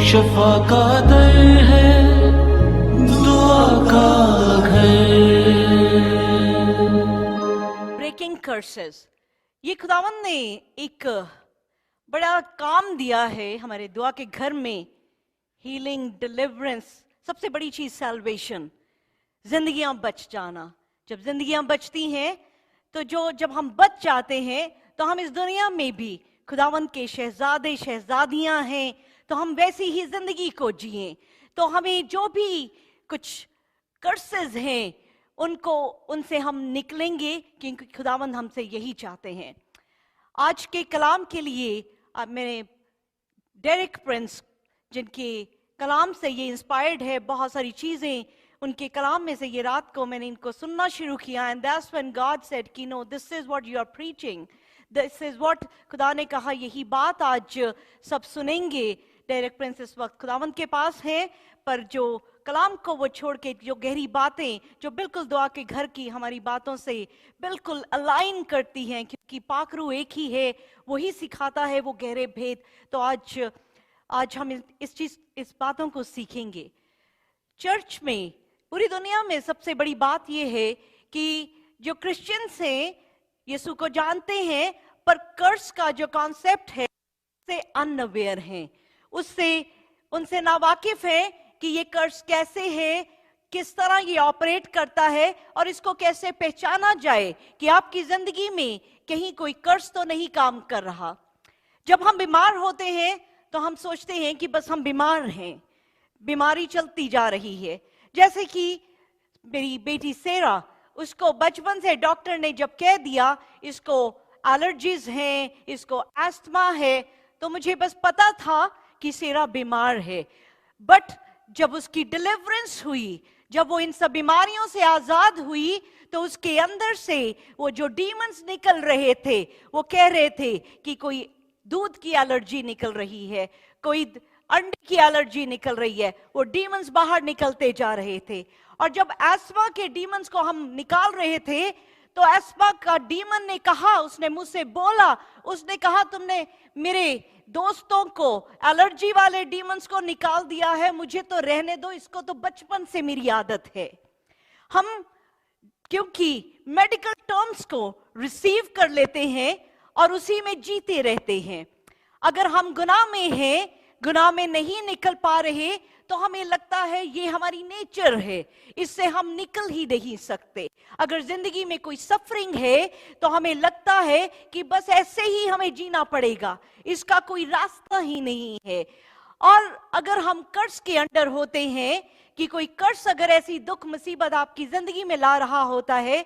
शफा का दर है, दुआ का घर। ब्रेकिंग कर्सेस, ये खुदावंद ने एक बड़ा काम दिया है हमारे दुआ के घर में। हीलिंग, डिलीवरेंस, सबसे बड़ी चीज सैल्वेशन, जिंदगियां बच जाना। जब जिंदगियां बचती हैं तो जब हम बच जाते हैं तो हम इस दुनिया में भी खुदावंद के शहजादे शहजादियां हैं, तो हम वैसी ही जिंदगी को जिए। तो हमें जो भी कुछ कर्सेस हैं उनसे हम निकलेंगे, क्योंकि खुदावंद हमसे यही चाहते हैं। आज के कलाम के लिए मैंने डेरिक प्रिंस, जिनके कलाम से ये इंस्पायर्ड है, बहुत सारी चीजें उनके कलाम में से ये रात को मैंने इनको सुनना शुरू किया। And that's when God said कि no, this is what you are preaching, this is what खुदा ने कहा, यही बात आज सब सुनेंगे। डेरिक प्रिंस इस वक्त खुदावंद के पास है, पर जो कलाम को वो छोड़ के जो गहरी बातें जो बिल्कुल दुआ के घर की हमारी बातों से बिल्कुल अलाइन करती हैं, क्योंकि पाकरू एक ही है, वही सिखाता है वो गहरे भेद। तो आज हम इस बातों को सीखेंगे। चर्च में, पूरी दुनिया में सबसे बड़ी बात यह है कि जो क्रिश्चियंस हैं यीशु को जानते हैं, पर कर्स का जो कॉन्सेप्ट है उससे अनअवेयर हैं, उनसे नावाकिफ है कि ये कर्स कैसे है, किस तरह ये ऑपरेट करता है और इसको कैसे पहचाना जाए कि आपकी जिंदगी में कहीं कोई कर्स तो नहीं काम कर रहा। जब हम बीमार होते हैं तो हम सोचते हैं कि बस हम बीमार हैं, बीमारी चलती जा रही है। जैसे कि मेरी बेटी सेरा, उसको बचपन से डॉक्टर ने जब कह दिया इसको एलर्जीज हैं, इसको एस्थमा है, तो मुझे बस पता था कि सेरा बीमार है। बट जब उसकी डिलीवरेंस हुई, जब वो इन सब बीमारियों से आजाद हुई, तो उसके अंदर से वो जो डीमंस निकल रहे थे, वो कह रहे थे कि कोई दूध की एलर्जी निकल रही है, कोई अंडे की एलर्जी निकल रही है, वो डीमंस बाहर निकलते जा रहे थे। और जब एस्मा के डीमंस को हम निकाल रहे थे, तो एस्मा का डीमन ने कहा, उसने मुझसे बोला, उसने कहा तुमने मेरे दोस्तों को, एलर्जी वाले डीमंस को निकाल दिया है, मुझे तो रहने दो, इसको तो बचपन से मेरी आदत है। हम क्योंकि मेडिकल टर्म्स को रिसीव कर लेते हैं और उसी में जीते रहते हैं। अगर हम गुनाह में हैं, गुनाह में नहीं निकल पा रहे, तो हमें लगता है ये हमारी नेचर है, इससे हम निकल ही नहीं सकते। अगर जिंदगी में कोई सफरिंग है तो हमें लगता है कि बस ऐसे ही हमें जीना पड़ेगा, इसका कोई रास्ता ही नहीं है। और अगर हम कर्ज के अंडर होते हैं, कि कोई कर्ज अगर ऐसी दुख मुसीबत आपकी जिंदगी में ला रहा होता है,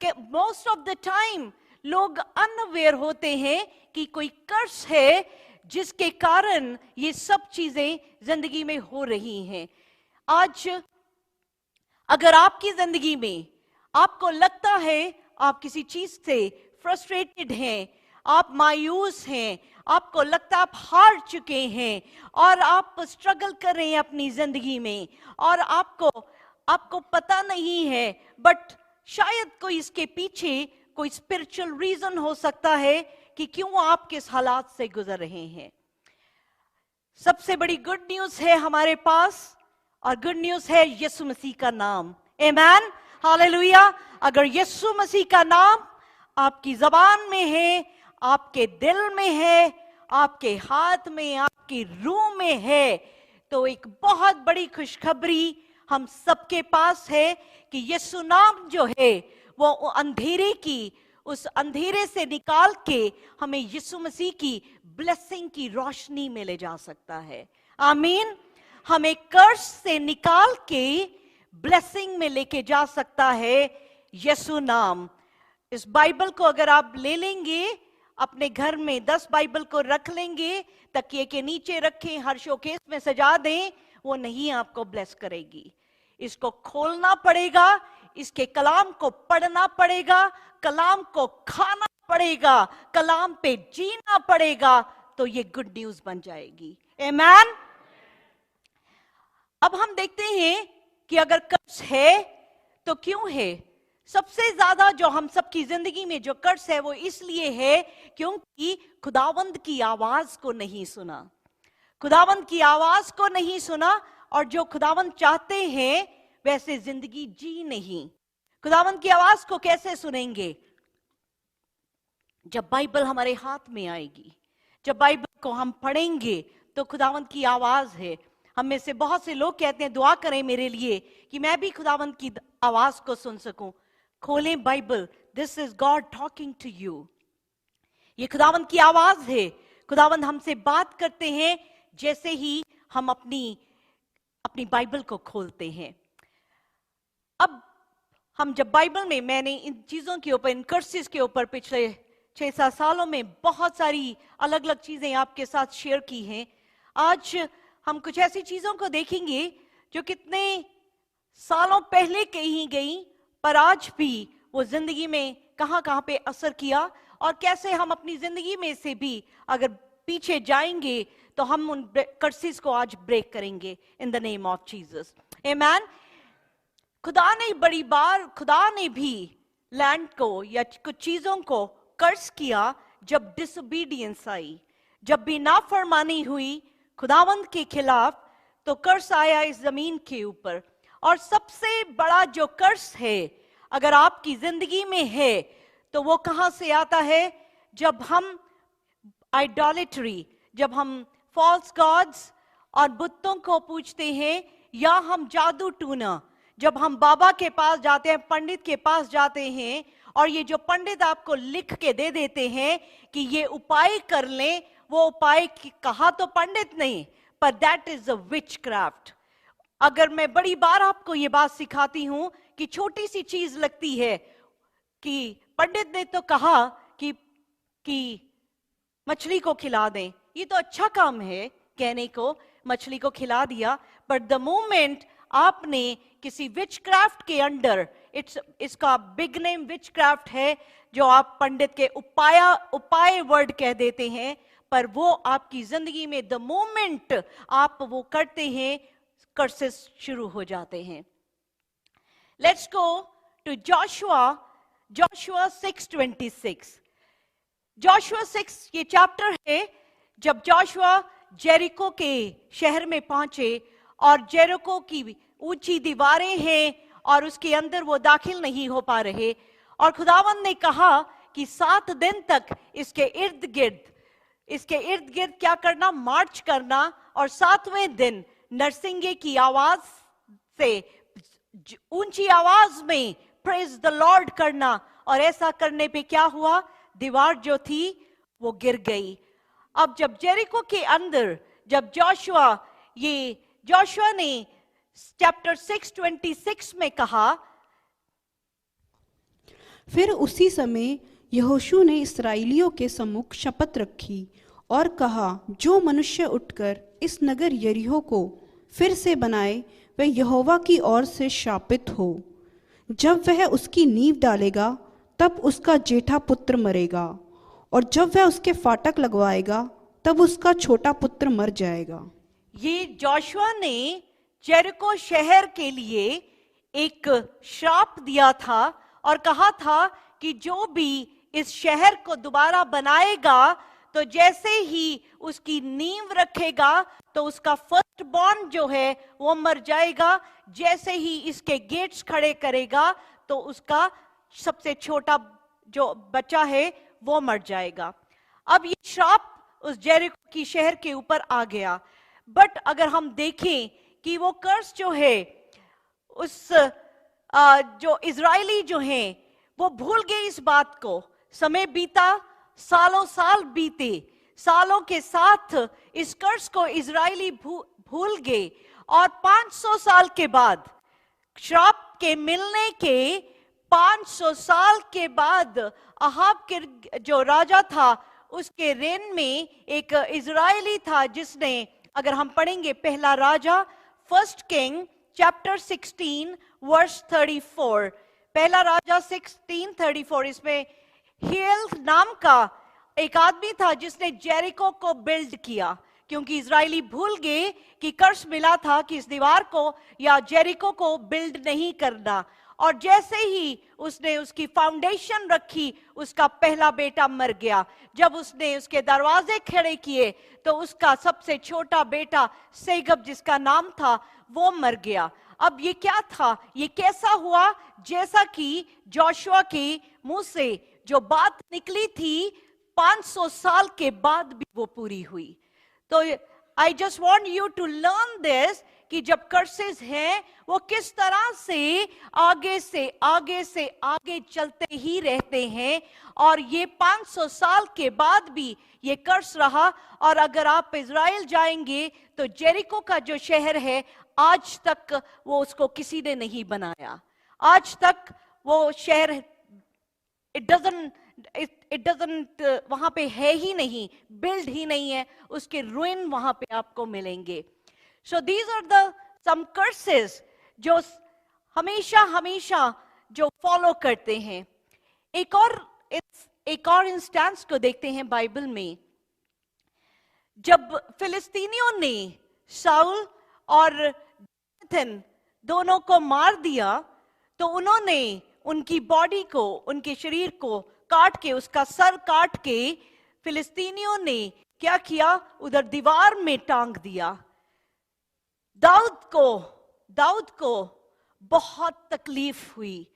कि मोस्ट ऑफ द टाइम लोग अनअवेयर होते हैं कि कोई कर्ज है जिसके कारण ये सब चीजें जिंदगी में हो रही हैं। आज अगर आपकी जिंदगी में आपको लगता है आप किसी चीज से फ्रस्ट्रेटेड हैं, आप मायूस हैं, आपको लगता है आप हार चुके हैं और आप स्ट्रगल कर रहे हैं अपनी जिंदगी में, और आपको पता नहीं है, बट शायद कोई इसके पीछे कोई स्पिरिचुअल रीजन हो सकता है कि क्यों आप किस हालात से गुजर रहे हैं। सबसे बड़ी गुड न्यूज है हमारे पास, और गुड न्यूज है यीशु मसीह का नाम। आमीन, हालेलुया। अगर यीशु मसीह का नाम आपकी जबान में है, आपके दिल में है, आपके हाथ में, आपकी रूह में है, तो एक बहुत बड़ी खुशखबरी हम सबके पास है कि यीशु नाम जो है वो उस अंधेरे से निकाल के हमें यीशु मसीह की ब्लेसिंग की रोशनी में ले जा सकता है। आमीन। हमें कर्ज से निकाल के ब्लेसिंग में लेके जा सकता है यीशु नाम। इस बाइबल को अगर आप ले लेंगे अपने घर में, 10 बाइबल को रख लेंगे, तकिए के नीचे रखें, हर शोकेस में सजा दें, वो नहीं आपको ब्लेस करेगी। इसको खोलना पड़ेगा, इसके कलाम को पढ़ना पड़ेगा, कलाम को खाना पड़ेगा, कलाम पे जीना पड़ेगा, तो ये गुड न्यूज बन जाएगी। आमीन। अब हम देखते हैं कि अगर कर्ज है तो क्यों है। सबसे ज्यादा जो हम सबकी जिंदगी में जो कर्ज है वो इसलिए है क्योंकि खुदावंद की आवाज को नहीं सुना, खुदावंद की आवाज को नहीं सुना, और जो खुदावंद चाहते हैं वैसे जिंदगी जी नहीं। खुदावंद की आवाज को कैसे सुनेंगे? जब बाइबल हमारे हाथ में आएगी, जब बाइबल को हम पढ़ेंगे तो खुदावंद की आवाज है। हम में से बहुत से लोग कहते हैं दुआ करें मेरे लिए कि मैं भी खुदावंद की आवाज को सुन सकूं। खोलें Bible, this is God talking to you. ये खुदावंद की आवाज है। खुदावंद हमसे बात करते हैं जैसे ही हम अपनी बाइबल को खोलते हैं। अब हम जब बाइबल में, मैंने इन चीजों के ऊपर, इन कर्सेस के ऊपर पिछले 6-7 सालों में बहुत सारी अलग अलग चीजें आपके साथ शेयर की हैं। आज हम कुछ ऐसी चीजों को देखेंगे जो कितने सालों पहले कही गई, पर आज भी वो जिंदगी में कहां कहां पे असर किया, और कैसे हम अपनी जिंदगी में से भी अगर पीछे जाएंगे तो हम उन कर्सेस को आज ब्रेक करेंगे इन द नेम ऑफ जीसस। आमीन। खुदा ने भी लैंड को या कुछ चीजों को कर्स किया जब डिसोबीडियंस आई, जब भी नाफरमानी हुई खुदावंद के खिलाफ, तो कर्स आया इस जमीन के ऊपर। और सबसे बड़ा जो कर्स है अगर आपकी जिंदगी में है तो वो कहां से आता है? जब हम आइडोलेट्री, जब हम फॉल्स गॉड्स और बुतों को पूजते हैं, या हम जादू टूना, जब हम बाबा के पास जाते हैं, पंडित के पास जाते हैं, और ये जो पंडित आपको लिख के दे देते हैं कि ये उपाय कर लें, वो उपाय कहा तो पंडित नहीं, पर that is a which craft. अगर मैं बड़ी बार आपको ये बात सिखाती हूं कि छोटी सी चीज लगती है कि पंडित ने तो कहा कि मछली को खिला दें, ये तो अच्छा काम है कहने को, मछली को खिला दिया, बट द मोमेंट आपने किसी विच क्राफ्ट के अंडर, इसका बिग नेम विच क्राफ्ट है, जो आप पंडित के उपाय वर्ड कह देते हैं, पर वो आपकी जिंदगी में द मोमेंट आप वो करते हैं, कर्सेस शुरू हो जाते हैं। Let's go to Joshua 6:26। Joshua 6 ये चैप्टर है जब जोशुआ जेरिको के शहर में पहुंचे, और जेरिको की ऊंची दीवारें हैं और उसके अंदर वो दाखिल नहीं हो पा रहे, और खुदावंद ने कहा कि 7 दिन तक इसके इर्द गिर्द क्या करना? मार्च करना, और 7वें दिन नरसिंगे की आवाज से ऊंची आवाज में प्रेज द लॉर्ड करना। और ऐसा करने पे क्या हुआ? दीवार जो थी वो गिर गई। अब जब जेरिको के अंदर, जब जोशुआ ने चैप्टर 6:26 में कहा, फिर उसी समय यहोशू ने इस्राएलियों के सम्मुख शपथ रखी और कहा, जो मनुष्य उठकर इस नगर यरीहो को फिर से बनाए वह यहोवा की ओर से शापित हो। जब वह उसकी नींव डालेगा तब उसका जेठा पुत्र मरेगा, और जब वह उसके फाटक लगवाएगा तब उसका छोटा पुत्र मर जाएगा। ये जोशुआ ने जेरिको शहर के लिए एक श्राप दिया था और कहा था कि जो भी इस शहर को दोबारा बनाएगा तो जैसे ही उसकी नींव रखेगा तो उसका फर्स्ट बॉर्न जो है वो मर जाएगा, जैसे ही इसके गेट्स खड़े करेगा तो उसका सबसे छोटा जो बच्चा है वो मर जाएगा। अब ये श्राप उस जेरिको की शहर के ऊपर आ गया। बट अगर हम देखें कि वो कर्स जो है उस जो इजरायली जो हैं वो भूल गए इस बात को। समय बीता, सालों साल बीते, सालों के साथ इस कर्स को इजरायली भूल गए, और 500 साल के बाद, श्राप के मिलने के 500 साल के बाद, अहाब के जो राजा था उसके रेन में एक इजरायली था जिसने, अगर हम पढ़ेंगे पहला राजा 1 किंग चैप्टर 16 वर्स 34, पहला राजा 16:34, इसमें हियल नाम का एक आदमी था जिसने जेरिको को बिल्ड किया, क्योंकि इजरायली भूल गए कि कर्स मिला था कि इस दीवार को या जेरिको को बिल्ड नहीं करना। और जैसे ही उसने उसकी फाउंडेशन रखी, उसका पहला बेटा मर गया। जब उसने उसके दरवाजे खड़े किए तो उसका सबसे छोटा बेटा सेगब, जिसका नाम था, वो मर गया। अब ये क्या था, ये कैसा हुआ? जैसा कि जोशुआ के मुंह से जो बात निकली थी 500 साल के बाद भी वो पूरी हुई। तो I just want you to learn this कि जब कर्सेस हैं वो किस तरह से आगे चलते ही रहते हैं, और ये 500 साल के बाद भी ये कर्स रहा। और अगर आप इज़राइल जाएंगे तो जेरिको का जो शहर है, आज तक वो उसको किसी ने नहीं बनाया। आज तक वो शहर इट डजंट वहां पे है ही नहीं, बिल्ड ही नहीं है, उसके रुइन वहां पे आपको मिलेंगे। So these are the some curses जो हमेशा जो फॉलो करते हैं। एक और इंस्टेंस को देखते हैं बाइबल में। जब फिलिस्तीनियों ने शाऊल और जोनाथन दोनों को मार दिया तो उन्होंने उनकी बॉडी को, उनके शरीर को काट के, उसका सर काट के फिलिस्तीनियों ने क्या किया, उधर दीवार में टांग दिया। दाऊद को बहुत तकलीफ हुई,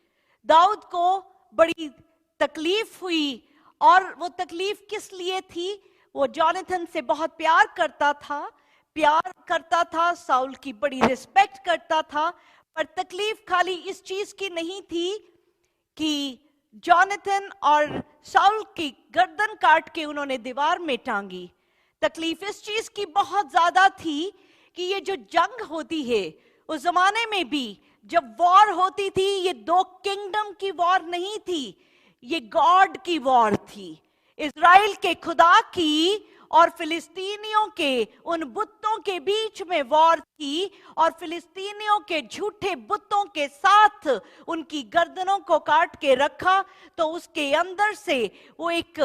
दाऊद को बड़ी तकलीफ हुई। और वो तकलीफ किस लिए थी? वो जोनाथन से बहुत प्यार करता था, साउल की बड़ी रिस्पेक्ट करता था। पर तकलीफ खाली इस चीज की नहीं थी कि जोनाथन और साउल की गर्दन काट के उन्होंने दीवार में टांगी। तकलीफ इस चीज की बहुत ज्यादा थी कि ये जो जंग होती है, उस जमाने में भी जब वॉर होती थी, ये दो किंगडम की वॉर नहीं थी, ये गॉड की वॉर थी। इज़राइल के खुदा की और फिलिस्तीनियों के उन बुतों के बीच में वॉर थी, और फिलिस्तीनियों के झूठे बुतों के साथ उनकी गर्दनों को काट के रखा। तो उसके अंदर से वो एक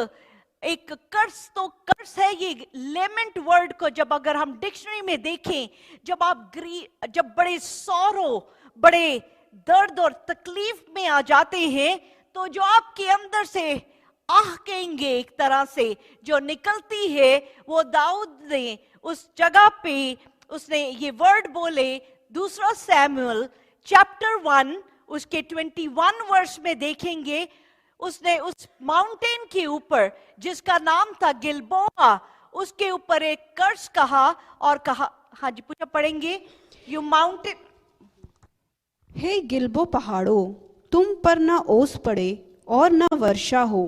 कर्स, तो कर्स है ये लेमेंट वर्ड को जब अगर हम डिक्शनरी में देखें, जब बड़े सौरों, बड़े दर्द और तकलीफ में आ जाते हैं, तो जो आपके अंदर से आह कहेंगे एक तरह से जो निकलती है, वो दाऊद ने उस जगह पे उसने ये वर्ड बोले। 2 सैमुअल चैप्टर 1 उसके 21 वर्ष में देखेंगे, उसने उस माउंटेन के ऊपर जिसका नाम था गिलबोआ, उसके ऊपर एक कर्स कहा और कहा, हाँ जी पूछा पढ़ेंगे, यू माउंटेन। हे गिलबो पहाड़ों, तुम पर न ओस पड़े और न वर्षा हो,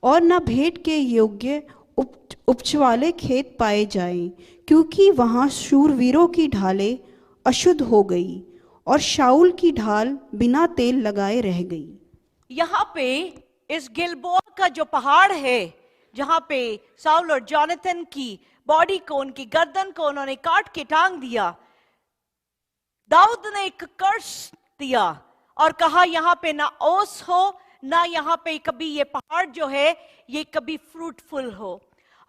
और न भेंट के योग्य उपजवाले खेत पाए जाएं, क्योंकि वहां शूरवीरों की ढालें अशुद्ध हो गई और शाऊल की ढाल बिना तेल लगाए रह गई। यहाँ पे इस गिलबोआ का जो पहाड़ है, जहां पे शाऊल और जोनाथन की बॉडी को, उनकी गर्दन को उन्होंने काट के टांग दिया, दाऊद ने एक कर्स दिया और कहा यहाँ पे ना ओस हो, ना यहाँ पे कभी ये पहाड़ जो है ये कभी फ्रूटफुल हो।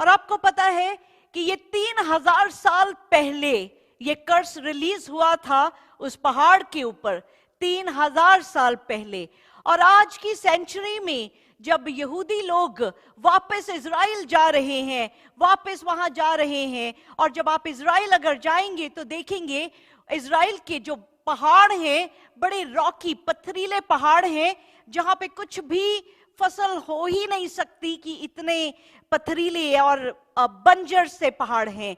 और आपको पता है कि ये 3000 साल पहले ये कर्स रिलीज हुआ था उस पहाड़ के ऊपर, 3000 साल पहले। और आज की सेंचुरी में जब यहूदी लोग वापस इज़राइल जा रहे हैं, वापस वहां जा रहे हैं, और जब आप इज़राइल अगर जाएंगे तो देखेंगे इज़राइल के जो पहाड़ हैं, बड़े रॉकी पथरीले पहाड़ हैं, जहां पे कुछ भी फसल हो ही नहीं सकती कि इतने पथरीले और बंजर से पहाड़ हैं।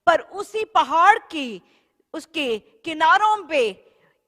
पर उसी पहाड़ की, उसके किनारों पे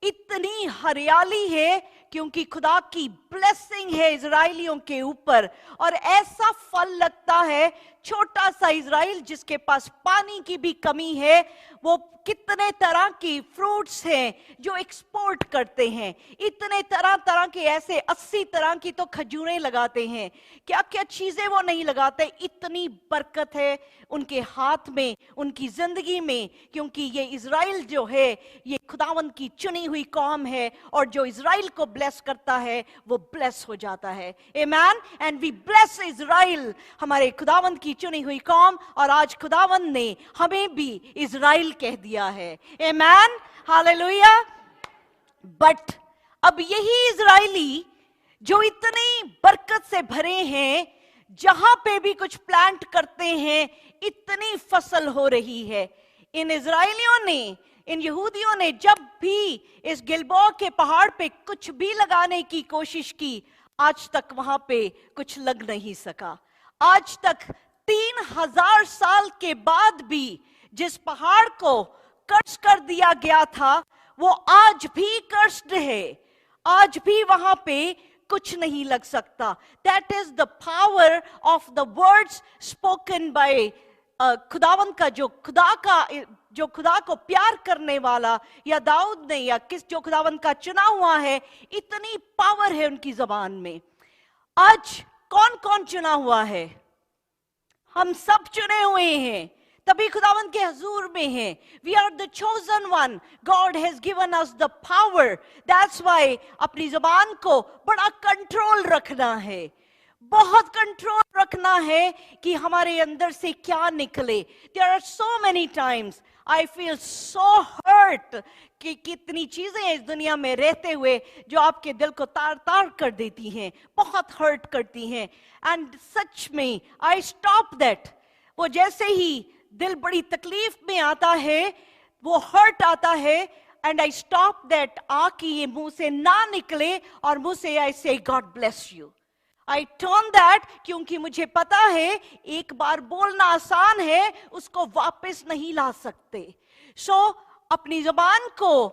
इतनी हरियाली है क्योंकि खुदा की ब्लेसिंग है इजराइलियों के ऊपर। और ऐसा फल लगता है, छोटा सा इजराइल जिसके पास पानी की भी कमी है, वो कितने तरह की फ्रूट्स हैं जो एक्सपोर्ट करते हैं, इतने तरह तरह के, ऐसे 80 तरह की तो खजूरें लगाते हैं, क्या क्या चीजें वो नहीं लगाते। इतनी बरकत है उनके हाथ में, उनकी जिंदगी में, क्योंकि ये इजराइल जो है ये खुदावंद की चुनी हुई कौम है, और जो इजराइल को ब्लेस करता है वो ब्लेस हो जाता है। आमेन। एंड वी ब्लेस इजराइल, हमारे खुदावंद की चुनी हुई कौम। और आज खुदावंद ने हमें भी इजराइल कह दिया है। आमेन, हालेलुया। बट अब यही इजराइली जो इतनी बरकत से भरे हैं, जहां पे भी कुछ प्लांट करते हैं इतनी फसल हो रही है, इन इजराइलियों ने, इन यहूदियों ने जब भी इस गिलबोआ के पहाड़ पे कुछ भी लगाने की कोशिश की, आज तक वहां पे कुछ लग नहीं सका। आज तक 3000 साल के बाद भी जिस पहाड़ को कर्ज कर दिया गया था, वो आज भी कर्स्ड है, आज भी वहां पे कुछ नहीं लग सकता। That is the power of the words spoken by खुदावंत का, जो खुदा को प्यार करने वाला, या दाऊद ने, या जो खुदावंत का चुना हुआ है, इतनी पावर है उनकी जबान में। आज कौन कौन चुना हुआ है? हम सब चुने हुए हैं, तभी खुदावंत के हुजूर में हैं। We are the chosen one, God has given us the power. That's why अपनी जुबान को बड़ा कंट्रोल रखना है, बहुत कंट्रोल रखना है कि हमारे अंदर से क्या निकले। There are so many times I feel so hurt कि कितनी चीजें इस दुनिया में रहते हुए जो आपके दिल को तार तार कर देती हैं, बहुत हर्ट करती हैं। एंड सच में आई स्टॉप दैट। वो जैसे ही दिल बड़ी तकलीफ में आता है, वो हर्ट आता है, एंड आई स्टॉप दैट, आके ये मुंह से ना निकले और मुंह से आई से God bless you. I turn that, क्योंकि मुझे पता है एक बार बोलना आसान है, उसको वापस नहीं ला सकते। सो अपनी जुबान को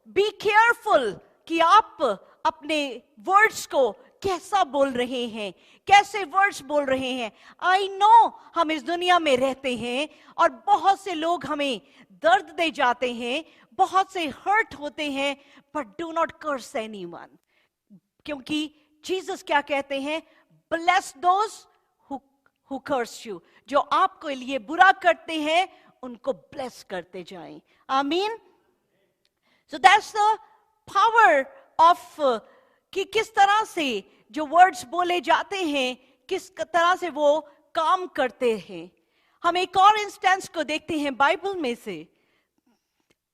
बी केयरफुल कि आप अपने वर्ड्स को कैसा बोल रहे हैं, कैसे वर्ड्स बोल रहे हैं। आई नो हम इस दुनिया में रहते हैं और बहुत से लोग हमें दर्द दे जाते हैं, बहुत से हर्ट होते हैं, but do not curse anyone, क्योंकि जीसस क्या कहते हैं? Bless those who curse you. जो आपको लिए बुरा करते हैं उनको ब्लेस करते जाएं। आमीन। So that's the power of कि किस तरह से जो वर्ड्स बोले जाते हैं, किस तरह से वो काम करते हैं। हम एक और इंस्टेंस को देखते हैं बाइबल में से,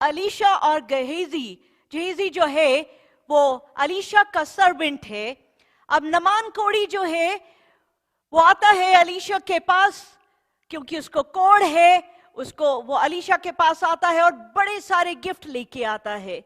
अलीशा और गेहजी। गेहजी जो है वो अलीशा का सर्वेंट है। अब नमान कोड़ी जो है वो आता है अलीशा के पास, क्योंकि उसको कोड़ है, उसको वो अलीशा के पास आता है और बड़े सारे गिफ्ट लेके आता है।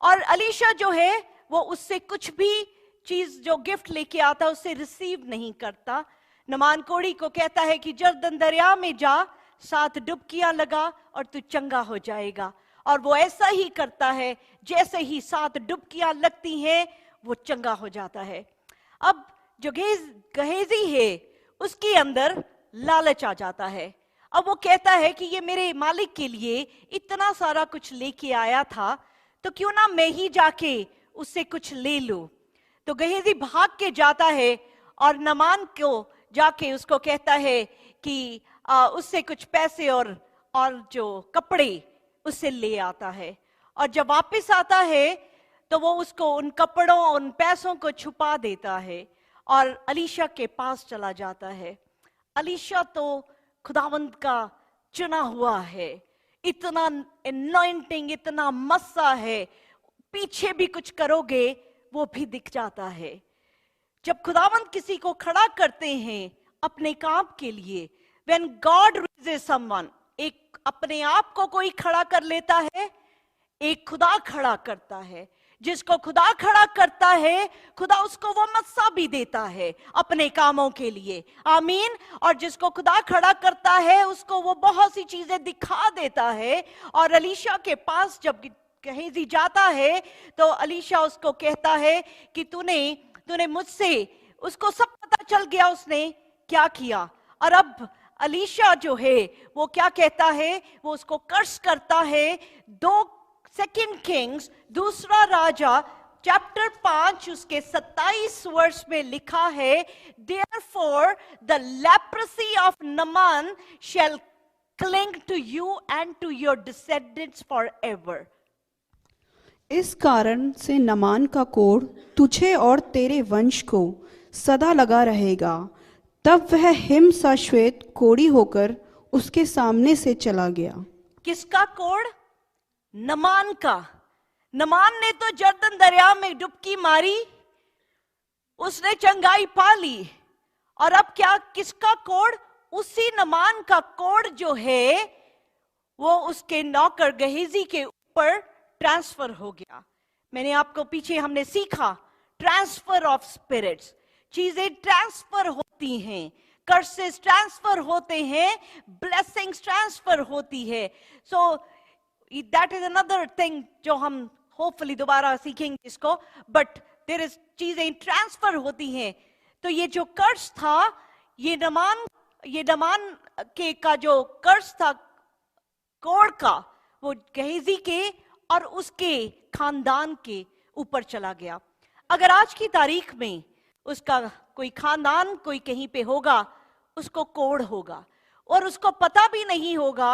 और अलीशा जो है वो उससे कुछ भी चीज जो गिफ्ट लेके आता है उससे रिसीव नहीं करता। नमान कोड़ी को कहता है कि जर्दन दरिया में जा, 7 डुबकियां लगा और तू चंगा हो जाएगा। और वो ऐसा ही करता है, जैसे ही 7 डुबकियां लगती हैं वो चंगा हो जाता है। अब जो गेहजी है उसके अंदर लालच आ जाता है। अब वो कहता है कि ये मेरे मालिक के लिए इतना सारा कुछ लेके आया था, तो क्यों ना मैं ही जाके उससे कुछ ले लूं। तो गेहजी भाग के जाता है और नमान को जाके उसको कहता है कि उससे कुछ पैसे और जो कपड़े उससे ले आता है। और जब वापस आता है तो वो उसको उन कपड़ों, उन पैसों को छुपा देता है और अलीशा के पास चला जाता है। अलीशा तो खुदावंत का चुना हुआ है, इतना एनॉइंटिंग, इतना मस्सा है, पीछे भी कुछ करोगे वो भी दिख जाता है। जब खुदावंत किसी को खड़ा करते हैं अपने काम के लिए, व्हेन गॉड रेजेस समवन, एक अपने आप को कोई खड़ा कर लेता है, एक खुदा खड़ा करता है। जिसको खुदा खड़ा करता है, खुदा उसको वो मस्सा भी देता है अपने कामों के लिए। आमीन। और जिसको खुदा खड़ा करता है उसको वो बहुत सी चीजें दिखा देता है। और अलीशा के पास जब गेहजी जाता है तो अलीशा उसको कहता है कि तूने मुझसे, उसको सब पता चल गया उसने क्या किया। और अब अलीशा जो है वो क्या कहता है, वो उसको कर्स करता है। 2 किंग्स, दूसरा राजा चैप्टर 5 उसके 27 वर्ष में लिखा है, Therefore the leprosy of Naaman shall cling to you and to your descendants forever. इस कारण से नमान का कोढ़ तुझे और तेरे वंश को सदा लगा रहेगा। तब वह हिम सा श्वेत कोढ़ी होकर उसके सामने से चला गया। किसका कोढ़? नमान का। नमान ने तो जर्दन दरिया में डुबकी मारी, उसने चंगाई पा ली, और अब क्या, किसका कोढ़? उसी नमान का कोढ़ जो है वो उसके नौकर गेहजी के ऊपर ट्रांसफर हो गया। मैंने आपको पीछे हमने सीखा ट्रांसफर ऑफ स्पिरिट्स, चीजें ट्रांसफर होती हैं, कर्सेस ट्रांसफर होते हैं, ब्लेसिंग्स ट्रांसफर होती है। So that is another thing जो हम होपफुली दोबारा सीखेंगे इसको, बट देयर इज, चीजें ट्रांसफर होती हैं। तो ये जो कर्ज था, ये नमान के का जो कर्ज था कोढ़ का, वो गेहजी के और उसके खानदान के ऊपर चला गया। अगर आज की तारीख में उसका कोई खानदान कोई कहीं पे होगा, उसको कोढ़ होगा और उसको पता भी नहीं होगा,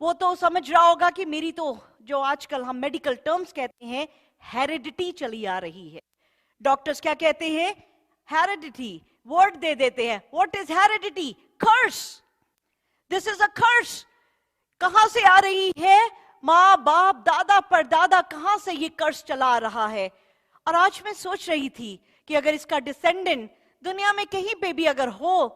वो तो समझ रहा होगा कि मेरी तो, जो आजकल हम मेडिकल टर्म्स कहते हैं, हेरिडिटी चली आ रही है। डॉक्टर्स क्या कहते हैं? हेरिडिटी वर्ड दे देते हैं। What is heredity? Curse. This is a curse. कहां से आ रही है? माँ बाप दादा परदादा, कहां से ये कर्स चला आ रहा है। और आज मैं सोच रही थी कि अगर इसका डिसेंडेंट दुनिया में कहीं पे भी अगर हो,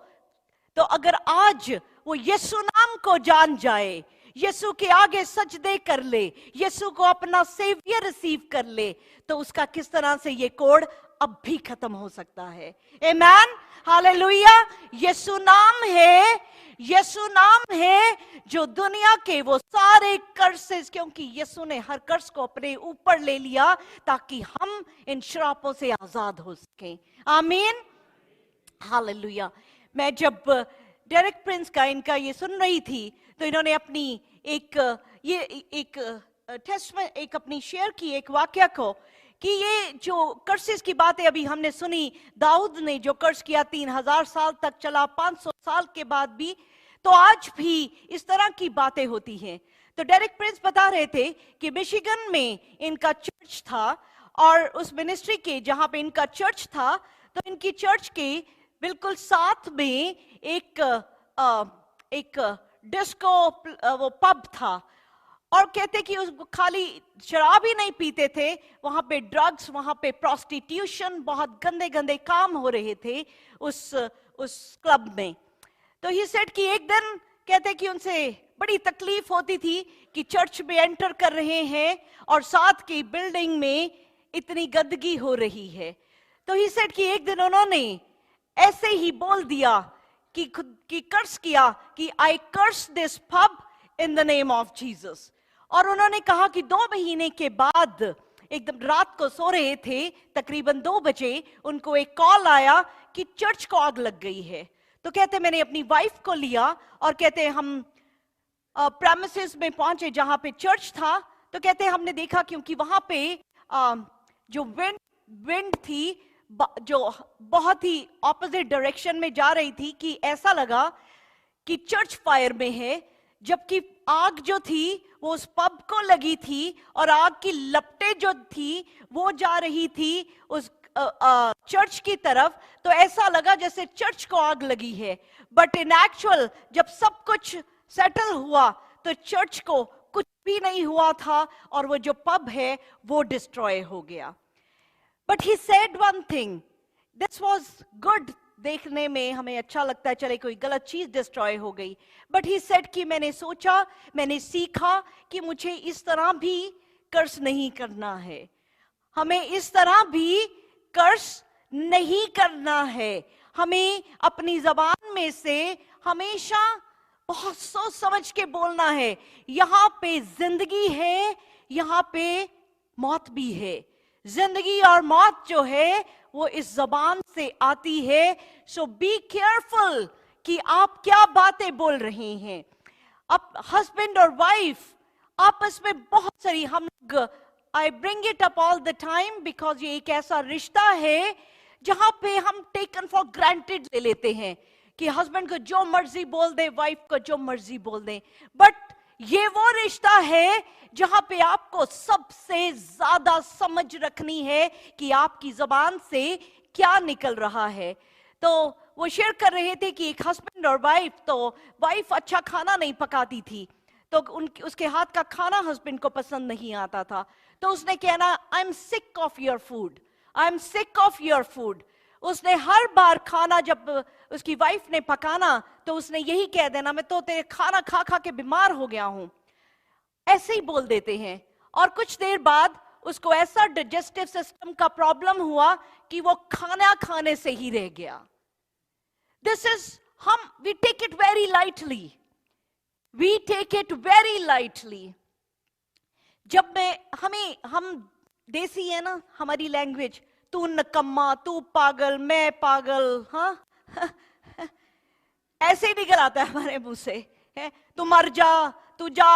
तो अगर आज वो यीशु नाम को जान जाए, यीशु के आगे सजदे कर ले, यीशु को अपना सेवियर रिसीव कर ले, तो उसका किस तरह से ये कोढ़ अब भी खत्म हो सकता है। आमेन, हालेलुया। यीशु नाम है, यीशु नाम है जो दुनिया के वो सारे कर्सेस, क्योंकि यीशु ने हर कर्स को अपने ऊपर ले लिया ताकि हम इन श्रापों से आजाद हो सकें। आमीन, हालेलुया। मैं जब डेरेक प्रिंस का इनका ये सुन रही थी, तो इन्होंने अपनी एक टेस्ट में एक अपनी शेयर की एक वाक्य को, कि ये जो कर्सेस की बातें अभी हमने सुनी, दाऊद ने जो कर्स किया 3000 साल तक चला, 500 साल के बाद भी, तो आज भी इस तरह की बातें होती हैं। तो डेरेक प्रिंस बता रहे थे कि मिशिगन में इनका चर्च था, और उस मिनिस्ट्री के जहां पे इनका चर्च था, तो इनकी चर्च के बिल्कुल साथ में एक डिस्को वो पब था, और कहते कि उस खाली शराब ही नहीं पीते थे, वहां पे ड्रग्स, वहां पे प्रोस्टिट्यूशन, बहुत गंदे गंदे काम हो रहे थे उस क्लब में। तो ही सेड कि एक दिन कहते कि उनसे बड़ी तकलीफ होती थी कि चर्च में एंटर कर रहे हैं और साथ की बिल्डिंग में इतनी गंदगी हो रही है। तो ही सेड कि एक दिन उन्होंने ऐसे ही बोल दिया कि कर्स किया कि I curse this pub in the name of Jesus. और उन्होंने कहा कि 2 महीने के बाद, एकदम रात को सो रहे थे, तकरीबन 2 बजे उनको एक कॉल आया कि चर्च को आग लग गई है। तो कहते मैंने अपनी वाइफ को लिया, और कहते हम प्रेमिसेस में पहुंचे जहां पे चर्च था। तो कहते हमने देखा, क्योंकि वहां पे जो विंड थी जो बहुत ही ऑपोजिट डायरेक्शन में जा रही थी, कि ऐसा लगा कि चर्च फायर में है, जबकि आग जो थी वो उस पब को लगी थी, और आग की लपटें जो थी वो जा रही थी उस चर्च की तरफ। तो ऐसा लगा जैसे चर्च को आग लगी है, बट इन एक्चुअल जब सब कुछ सेटल हुआ तो चर्च को कुछ भी नहीं हुआ था, और वो जो पब है वो डिस्ट्रॉय हो गया। But he said one thing, this was good, देखने में हमें अच्छा लगता है, चले कोई गलत चीज डिस्ट्रॉय हो गई, बट ही सेड कि मैंने सोचा, मैंने सीखा कि मुझे इस तरह भी कर्स नहीं करना है, हमें इस तरह भी कर्स नहीं करना है। हमें अपनी जबान में से हमेशा बहुत सोच समझ के बोलना है। यहां पे जिंदगी है, यहां पे मौत भी है। जिंदगी और मौत जो है वो इस जबान से आती है। सो बी केयरफुल कि आप क्या बातें बोल रहे हैं। अब हस्बैंड और वाइफ आपस में बहुत सारी, हम लोग, I bring it up all the time because ये एक ऐसा रिश्ता है जहां पे हम टेकन फॉर ग्रांटेड ले लेते हैं कि हस्बैंड को जो मर्जी बोल दे, वाइफ को जो मर्जी बोल दे, बट ये वो रिश्ता है जहां पे आपको सबसे ज्यादा समझ रखनी है कि आपकी जबान से क्या निकल रहा है। तो वो शेयर कर रहे थे कि एक हस्बैंड और वाइफ, तो वाइफ अच्छा खाना नहीं पकाती थी, तो उसके हाथ का खाना हस्बैंड को पसंद नहीं आता था, तो उसने कहना I am sick of your food, I am sick of your food. उसने हर बार खाना जब उसकी वाइफ ने पकाना तो उसने यही कह देना मैं तो तेरे खाना खा खा के बीमार हो गया हूं, ऐसे ही बोल देते हैं। और कुछ देर बाद उसको ऐसा डाइजेस्टिव सिस्टम का प्रॉब्लम हुआ कि वो खाना खाने से ही रह गया। This is we take it very lightly, we take it very lightly. जब हम देसी है ना हमारी लैंग्वेज, तू नकम्मा, तू पागल, मैं पागल, हाँ ऐसे ही निकल आता है हमारे मुंह से, है तू मर जा, तू जा,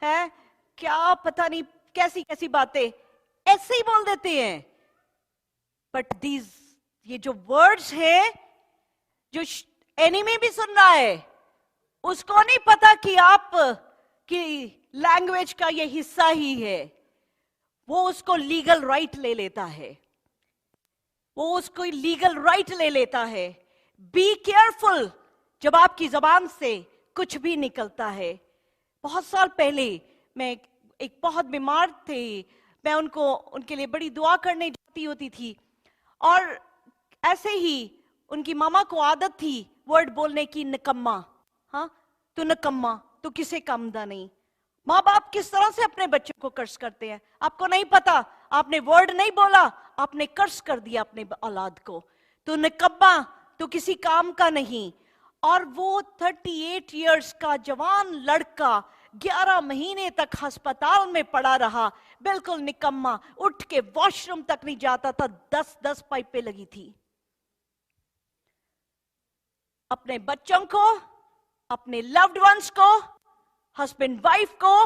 है क्या पता नहीं कैसी कैसी बातें ऐसे ही बोल देते हैं। बट ये जो वर्ड्स है, जो एनिमी भी सुन रहा है, उसको नहीं पता कि आप की लैंग्वेज का ये हिस्सा ही है। वो उसको लीगल राइट ले लेता है, वो उसको लीगल राइट ले लेता है। बी केयरफुल जब आपकी जबान से कुछ भी निकलता है। बहुत साल पहले मैं एक बहुत बीमार थे, मैं उनके लिए बड़ी दुआ करने जाती होती थी, और ऐसे ही उनकी मामा को आदत थी वर्ड बोलने की, निकम्मा, हाँ तू निकम्मा, तू किसे कमदा नहीं। माँ बाप किस तरह से अपने बच्चों को कर्ज करते हैं आपको नहीं पता, आपने वर्ड नहीं बोला, आपने कर्ज कर दिया अपने औलाद को, तू निकम्मा, तू किसी काम का नहीं। और वो 38 इयर्स का जवान लड़का 11 महीने तक अस्पताल में पड़ा रहा, बिल्कुल निकम्मा, उठ के वॉशरूम तक नहीं जाता था, 10-10 पाइपें लगी थी। अपने बच्चों को, अपने लव्ड वंस को, हस्बैंड वाइफ को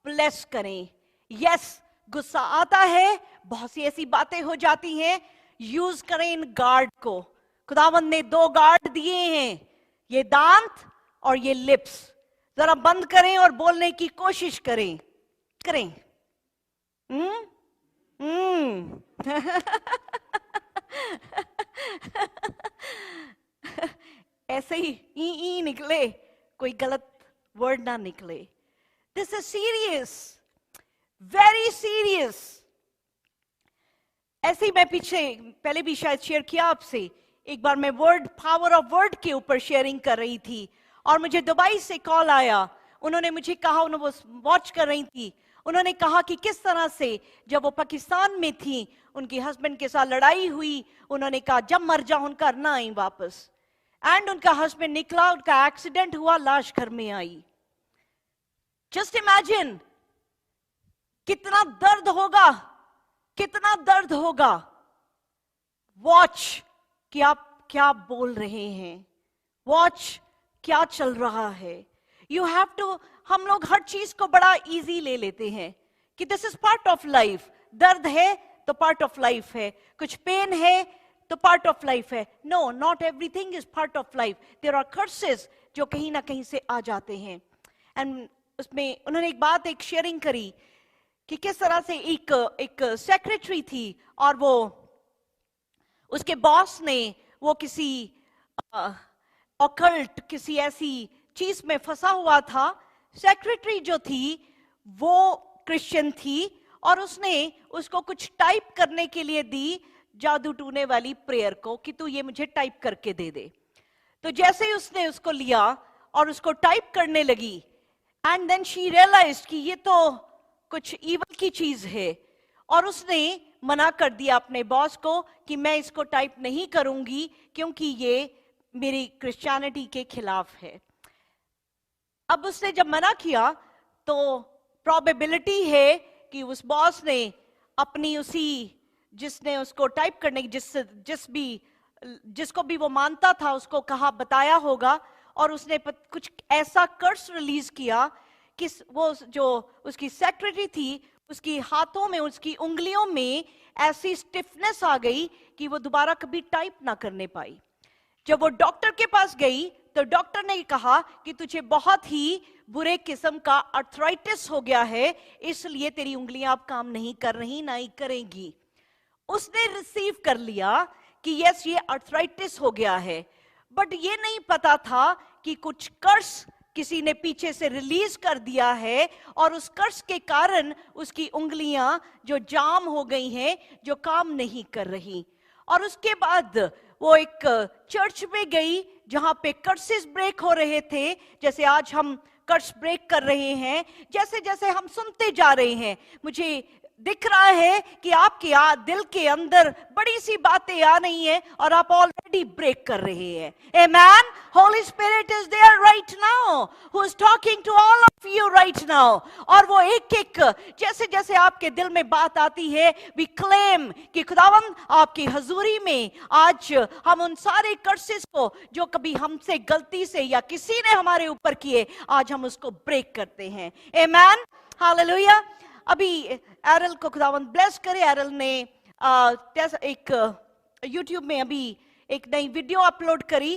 ब्लेस करें। यस, गुस्सा आता है, बहुत सी ऐसी बातें हो जाती हैं, यूज करें इन गार्ड को। खुदावंद ने 2 गार्ड दिए हैं, ये दांत और ये लिप्स। जरा बंद करें और बोलने की कोशिश करें। ऐसे ही ई निकले, कोई गलत वर्ड ना निकले। This is serious, very serious. ऐसे ही मैं पहले भी शायद शेयर किया आपसे, एक बार मैं पावर ऑफ वर्ड के ऊपर शेयरिंग कर रही थी और मुझे दुबई से कॉल आया। उन्होंने मुझे कहा, वो वॉच कर रही थी, उन्होंने कहा कि किस तरह से जब वो पाकिस्तान में थी उनके हस्बैंड के साथ लड़ाई हुई, उन्होंने कहा जब मर जाओ उनका ना आई वापस। एंड उनका हस्बैंड निकला, उनका एक्सीडेंट हुआ, लाश घर में आई। जस्ट इमेजिन कितना दर्द होगा, कितना दर्द होगा। वॉच कि आप क्या बोल रहे हैं, वॉच क्या चल रहा है। यू हैव टू, हम लोग हर चीज को बड़ा इजी ले लेते हैं कि this is part of life. दर्द है तो पार्ट ऑफ लाइफ है, कुछ पेन है तो पार्ट ऑफ लाइफ है। No, not everything is part of life. There are curses जो कहीं ना कहीं से आ जाते हैं। एंड उसमें उन्होंने एक शेयरिंग करी कि किस तरह से एक सेक्रेटरी थी और वो उसके बॉस ने, वो किसी ऑकल्ट, किसी ऐसी चीज में फंसा हुआ था। सेक्रेटरी जो थी वो क्रिश्चियन थी और उसने उसको कुछ टाइप करने के लिए दी जादू टूने वाली प्रेयर को कि तू ये मुझे टाइप करके दे दे। तो जैसे ही उसने उसको लिया और उसको टाइप करने लगी, एंड देन शी रियलाइज्ड कि ये तो कुछ इवल की चीज है, और उसने मना कर दिया अपने बॉस को कि मैं इसको टाइप नहीं करूंगी क्योंकि ये मेरी क्रिश्चियनिटी के खिलाफ है। अब उसने जब मना किया तो प्रोबेबिलिटी है कि उस बॉस ने अपनी जिसने उसको टाइप करने की जिसको भी वो मानता था उसको कहा, बताया होगा, और उसने कुछ ऐसा कर्स रिलीज किया कि वो जो उसकी सेक्रेटरी थी उसकी हाथों में, उसकी उंगलियों में ऐसी स्टिफनेस आ गई कि वो दोबारा कभी टाइप ना करने पाई। जब वो डॉक्टर के पास गई तो डॉक्टर ने कहा कि तुझे बहुत ही बुरे किस्म का अर्थराइटिस हो गया है, इसलिए तेरी उंगलियां अब काम नहीं कर रही, ना ही करेंगी। उसने रिसीव कर लिया कि यस ये अर्थराइटिस हो गया है, बट ये नहीं पता था कि कुछ कर्स किसी ने पीछे से रिलीज कर दिया है और उस कर्ज के कारण उसकी उंगलियां जो जाम हो गई हैं, जो काम नहीं कर रही। और उसके बाद वो एक चर्च में गई जहां पे कर्सेस ब्रेक हो रहे थे, जैसे आज हम कर्स ब्रेक कर रहे हैं। जैसे जैसे हम सुनते जा रहे हैं, मुझे दिख रहा है कि आपके दिल के अंदर बड़ी सी बातें आ रही हैं और आप ऑलरेडी ब्रेक कर रहे हैं। Amen. Holy Spirit is there right now, who is talking to all of you right now. और वो एक एक जैसे जैसे आपके दिल में बात आती है, we claim कि खुदावंद आपकी हजूरी में आज हम उन सारे कर्सेस को जो कभी हमसे गलती से या किसी ने हमारे ऊपर किए, आज हम उसको ब्रेक करते हैं। Amen. Hallelujah. अभी एरल को खुदावंद ब्लेस करे। एरल ने एक यूट्यूब में अभी एक नई वीडियो अपलोड करी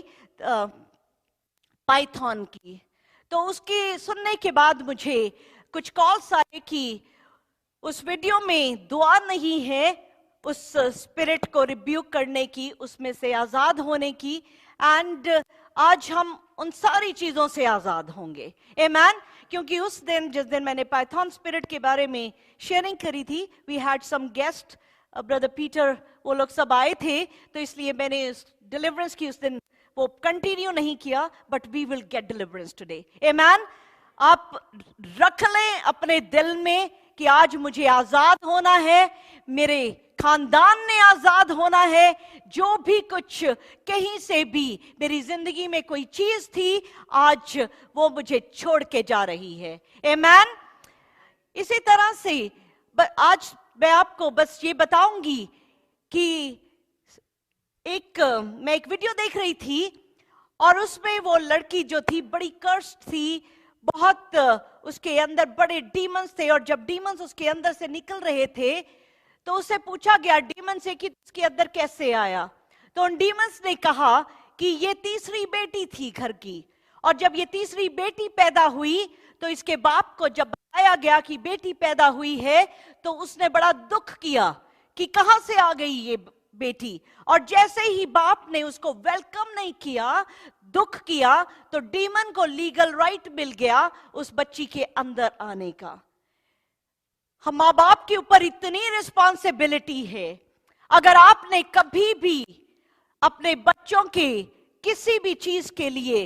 पाइथन की, तो उसकी सुनने के बाद मुझे कुछ कॉल्स आए कि उस वीडियो में दुआ नहीं है उस स्पिरिट को रिब्यूक करने की, उसमें से आजाद होने की। एंड आज हम उन सारी चीजों से आजाद होंगे। आमेन। क्योंकि उस दिन जिस दिन मैंने पाइथन स्पिरिट के बारे में शेयरिंग करी थी, we had some guest, brother Peter, वो लोग सब आए थे, तो इसलिए मैंने डिलीवरेंस की उस दिन वो कंटिन्यू नहीं किया, but we will get deliverance today. Amen. आप रख लें अपने दिल में कि आज मुझे आजाद होना है, मेरे खानदान ने आजाद होना है। जो भी कुछ कहीं से भी मेरी जिंदगी में कोई चीज थी, आज वो मुझे छोड़ के जा रही है। आमेन। इसी तरह से आज मैं आपको बस ये बताऊंगी कि मैं एक वीडियो देख रही थी और उसमें वो लड़की जो थी बड़ी कर्स्ड थी, बहुत उसके अंदर बड़े डीमंस थे, और जब डीमंस उसके अंदर से निकल रहे थे तो उससे पूछा गया डीमन से कि उसके अंदर कैसे आया। तो उन डीमंस ने कहा कि ये तीसरी बेटी थी घर की, और जब ये तीसरी बेटी पैदा हुई तो इसके बाप को जब बताया गया कि बेटी पैदा हुई है, तो उसने बड़ा दुख किया कि कहां से आ गई ये बेटी। और जैसे ही बाप ने उसको वेलकम नहीं किया, दुख किया, तो डीमन को लीगल राइट मिल गया उस बच्ची के अंदर आने का। हम माँ बाप के ऊपर इतनी रिस्पॉन्सिबिलिटी है। अगर आपने कभी भी अपने बच्चों के किसी भी चीज के लिए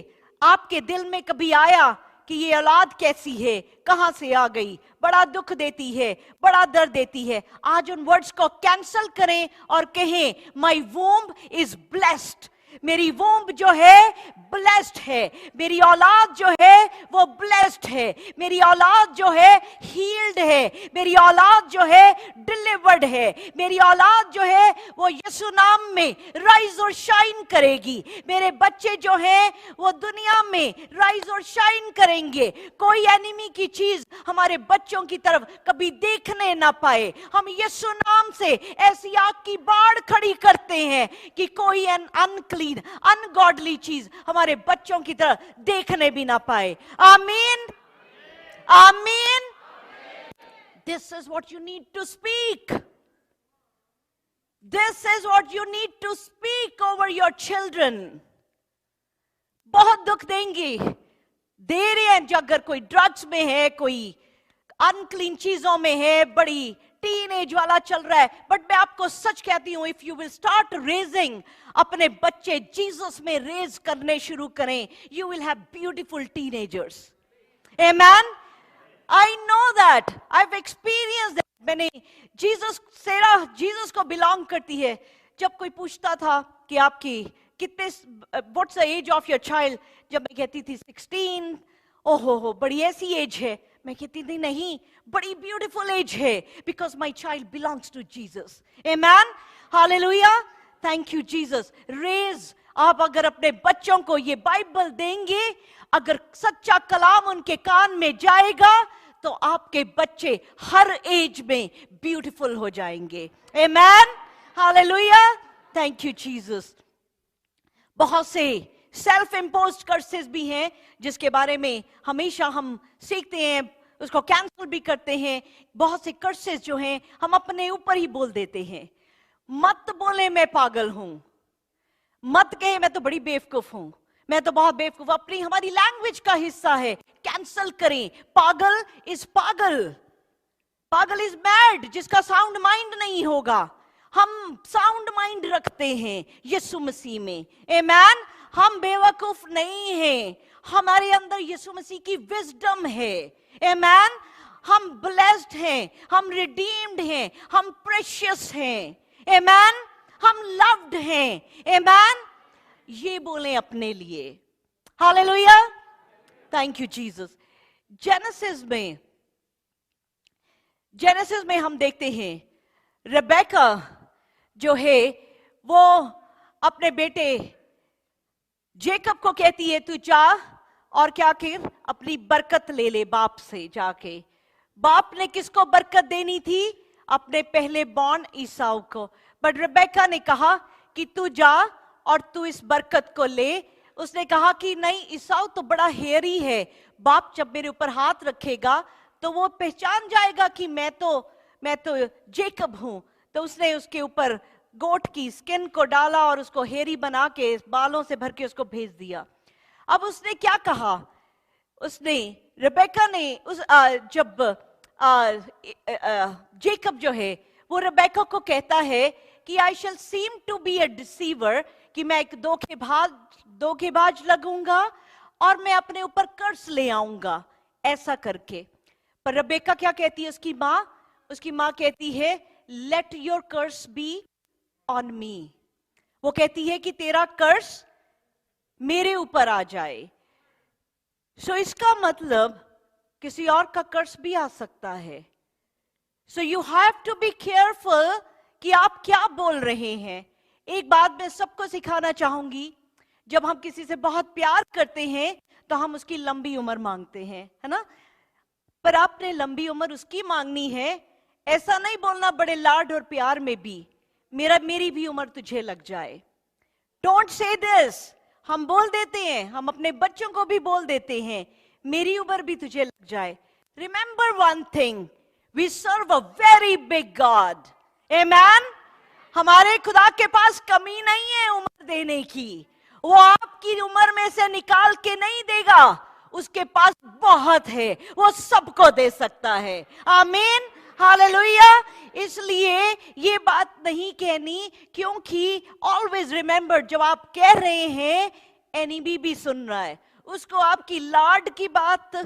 आपके दिल में कभी आया कि ये औलाद कैसी है, कहां से आ गई, बड़ा दुख देती है, बड़ा दर्द देती है, आज उन वर्ड्स को कैंसल करें और कहें माय वूम्ब इज ब्लेस्ड। मेरी वूम्ब जो है ब्लेस्ड है, मेरी औलाद जो है वो ब्लेस्ड है, मेरी औलाद जो है हील्ड है, मेरी औलाद जो है डिलीवर्ड है, मेरी औलाद जो है वो यीशु नाम में राइज और शाइन करेगी। मेरे बच्चे जो हैं वो दुनिया में राइज और शाइन करेंगे। कोई एनिमी की चीज हमारे बच्चों की तरफ कभी देखने ना पाए। हम यीशु नाम से ऐसी आग की बाढ़ खड़ी करते हैं कि कोई अनक्लीन अनगॉडली चीज हमारे बच्चों की तरह देखने भी ना पाए। आमीन, आमीन। This is what you need to speak. This is what you need to speak over your children. बहुत दुख देंगे, दे रहे हैं। जो अगर कोई ड्रग्स में है, कोई अनक्लीन चीजों में है, बड़ी टीनेज वाला चल रहा है, बट मैं आपको सच कहती हूं, if you will start raising अपने बच्चे जीसस में रेज करने शुरू करें, you will have beautiful teenagers. Amen. I know that, I have experienced that. मैंने जीसस को बिलोंग करती है। जब कोई पूछता था कि आपकी कितने, what's the age of your child, जब मैं कहती थी 16, ओहो हो बड़ी ऐसी एज है, मैं कहती थी नहीं, बड़ी ब्यूटीफुल एज है, because my child belongs to Jesus. Amen, hallelujah, thank you Jesus. Raise, आप अगर अपने बच्चों को ये बाइबल देंगे, अगर सच्चा कलाम उनके कान में जाएगा, तो आपके बच्चे हर एज में ब्यूटीफुल हो जाएंगे। आमेन, हालेलुया, थैंक यू जीसस। बहुत से सेल्फ इम्पोज्ड कर्सेस भी हैं जिसके बारे में हमेशा हम सीखते हैं, उसको कैंसिल भी करते हैं। बहुत से कर्सेस जो हैं हम अपने ऊपर ही बोल देते हैं। मत बोले मैं पागल हूं, मत कहे मैं तो बड़ी बेवकूफ हूं, मैं तो बहुत बेवकूफ, अपनी हमारी लैंग्वेज का हिस्सा है, कैंसल करें। पागल इज पागल, पागल इज मैड, जिसका साउंड माइंड नहीं होगा। हम साउंड माइंड रखते हैं यीशु मसीह में, आमेन। हम बेवकूफ नहीं हैं, हमारे अंदर यीशु मसीह की विजडम है, आमेन। हम ब्लेस्ड हैं, हम रिडीम्ड हैं, हम प्रेशियस हैं, आमेन। हम लव्ड हैं, आमेन। ये बोलें अपने लिए, hallelujah, thank you Jesus. Genesis में हम देखते हैं रेबेका जो है वो अपने बेटे जेकब को कहती है तू जा और क्या कर, अपनी बरकत ले ले बाप से जाके। बाप ने किसको बरकत देनी थी? अपने पहले बॉर्न ईसाऊ को। बट रेबेका ने कहा कि तू जा और तू इस बरकत को ले। उसने कहा कि नहीं, ईसाऊ तो बड़ा हेयरी है, बाप जब मेरे ऊपर हाथ रखेगा तो वो पहचान जाएगा कि मैं तो जेकब हूं। तो उसने उसके ऊपर गोट की स्किन को डाला और उसको हेयरी बना के बालों से भर के उसको भेज दिया। अब उसने क्या कहा, उसने रेबेका ने जब जेकब जो है वो रेबेका को कहता है कि I shall seem to be a deceiver, कि मैं एक धोखेबाज लगूंगा और मैं अपने ऊपर कर्ज ले आऊंगा ऐसा करके। पर रेबेका क्या कहती है उसकी माँ कहती है let your curse be on me. वो कहती है कि तेरा कर्ज मेरे ऊपर आ जाए। सो इसका मतलब किसी और का कर्ज भी आ सकता है। So you have to be careful कि आप क्या बोल रहे हैं। एक बात मैं सबको सिखाना चाहूंगी, जब हम किसी से बहुत प्यार करते हैं तो हम उसकी लंबी उम्र मांगते हैं, है ना। पर आपने लंबी उम्र उसकी मांगनी है, ऐसा नहीं बोलना बड़े लाड और प्यार में भी मेरी भी उम्र तुझे लग जाए। Don't say this. हम बोल देते हैं, हम अपने बच्चों को भी बोल देते हैं मेरी उम्र भी तुझे लग जाए। Remember one thing, we serve a very big God, amen. हमारे खुदा के पास कमी नहीं है उम्र देने की। वो आपकी उम्र में से निकाल के नहीं देगा, उसके पास बहुत है, वो सबको दे सकता है, आमीन, हालेलुया। इसलिए ये बात नहीं कहनी, क्योंकि ऑलवेज रिमेंबर, जब आप कह रहे हैं एनिमी भी सुन रहा है, उसको आपकी लाड की बात,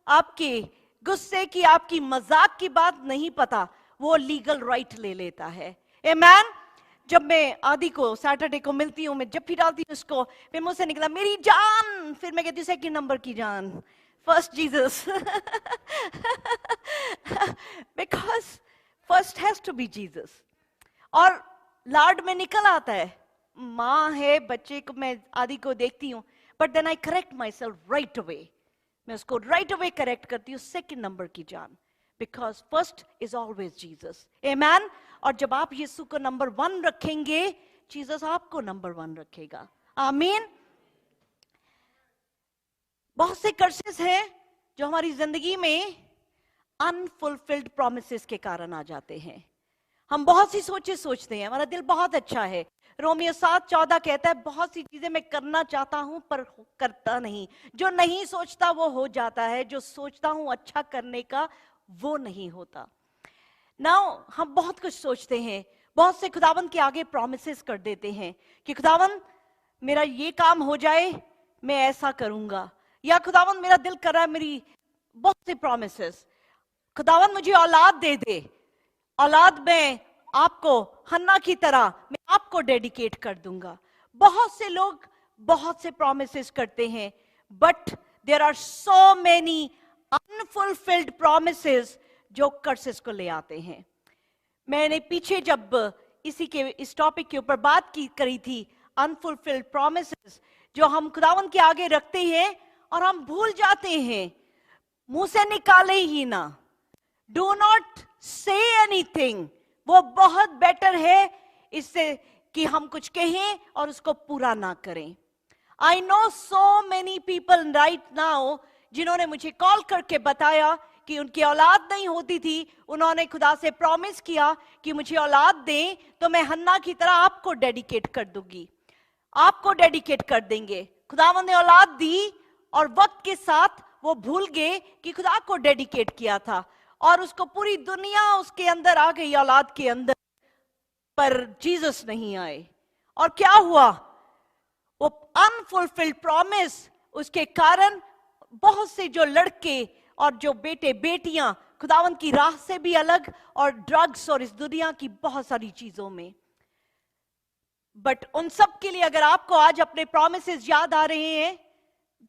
आपके गुस्से की, आपकी मजाक की बात नहीं पता, वो लीगल राइट ले लेता है, आमेन। जब मैं आदि को सैटरडे को मिलती हूँ, मैं जब भी डालती हूँ उसको, फिर मुझसे निकला मेरी जान, फिर मैं कहती हूँ सेकंड नंबर की जान, first Jesus, because first has to be Jesus. और लाड में निकल आता है, माँ है बच्चे को, मैं आदि को देखती हूँ, but then I correct myself right away, मैं उसको राइट अवे करेक्ट करती हूँ, सेकंड नंबर की जान, because first is always Jesus, amen. और जब आप यीशु को नंबर 1 रखेंगे, जीसस आपको नंबर 1 रखेगा, आमीन। बहुत से कर्सेस हैं जो हमारी जिंदगी में अनफुलफिल्ड प्रोमिसेस के कारण आ जाते हैं। हम बहुत सी सोचें सोचते हैं, हमारा दिल बहुत अच्छा है। रोमियो 7:14 कहता है बहुत सी चीजें मैं करना चाहता हूं पर करता नहीं, जो नहीं सोचता वो हो जाता है, जो सोचता हूं अच्छा करने का वो नहीं होता। नाउ हम बहुत कुछ सोचते हैं, बहुत से खुदावंद के आगे प्रॉमिसेस कर देते हैं कि खुदावंद मेरा ये काम हो जाए मैं ऐसा करूंगा, या खुदावंद मेरा दिल कर रहा है, मेरी बहुत से प्रॉमिसेस, खुदावंद मुझे औलाद दे दे, औलाद में आपको हन्ना की तरह मैं आपको डेडिकेट कर दूंगा। बहुत से लोग बहुत से प्रॉमिसेस करते हैं, but there are so many unfulfilled promises जो कर्सेस को ले आते हैं। मैंने पीछे जब इस टॉपिक के ऊपर बात करी थी, अनफुलफिल्ड प्रॉमिसेस जो हम खुदावंद के आगे रखते हैं और हम भूल जाते हैं, मुंह से निकाले ही ना, डू नॉट से एनीथिंग, वो बहुत बेटर है इससे कि हम कुछ कहें और उसको पूरा ना करें। I know so many people right now जिन्होंने मुझे कॉल करके बताया कि उनकी औलाद नहीं होती थी, उन्होंने खुदा से प्रॉमिस किया कि मुझे औलाद दें तो मैं हन्ना की तरह आपको डेडिकेट कर दूंगी, आपको डेडिकेट कर देंगे। खुदावंद ने औलाद दी और वक्त के साथ वो भूल गए कि खुदा को डेडिकेट किया था और उसको पूरी दुनिया उसके अंदर आ गई औलाद के अंदर, पर जीसस नहीं आए। और क्या हुआ, वो अनफुलफिल्ड प्रॉमिस, उसके कारण बहुत से जो लड़के और जो बेटे बेटियां खुदावंद की राह से भी अलग और ड्रग्स और इस दुनिया की बहुत सारी चीजों में। बट उन सब के लिए अगर आपको आज अपने प्रॉमिसेस याद आ रहे हैं,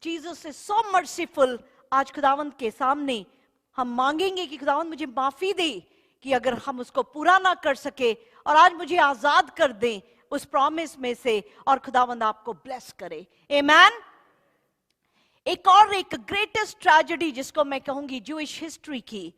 जीसस इज सो मर्सीफुल। आज खुदावंद के सामने हम मांगेंगे कि खुदावंद मुझे माफी दे कि अगर हम उसको पूरा ना कर सके, और आज मुझे आजाद कर दें उस प्रॉमिस में से, और खुदावंद आपको ब्लेस करे। आमीन। एक ग्रेटेस्ट ट्रेजेडी जिसको मैं कहूंगी जूइश हिस्ट्री की,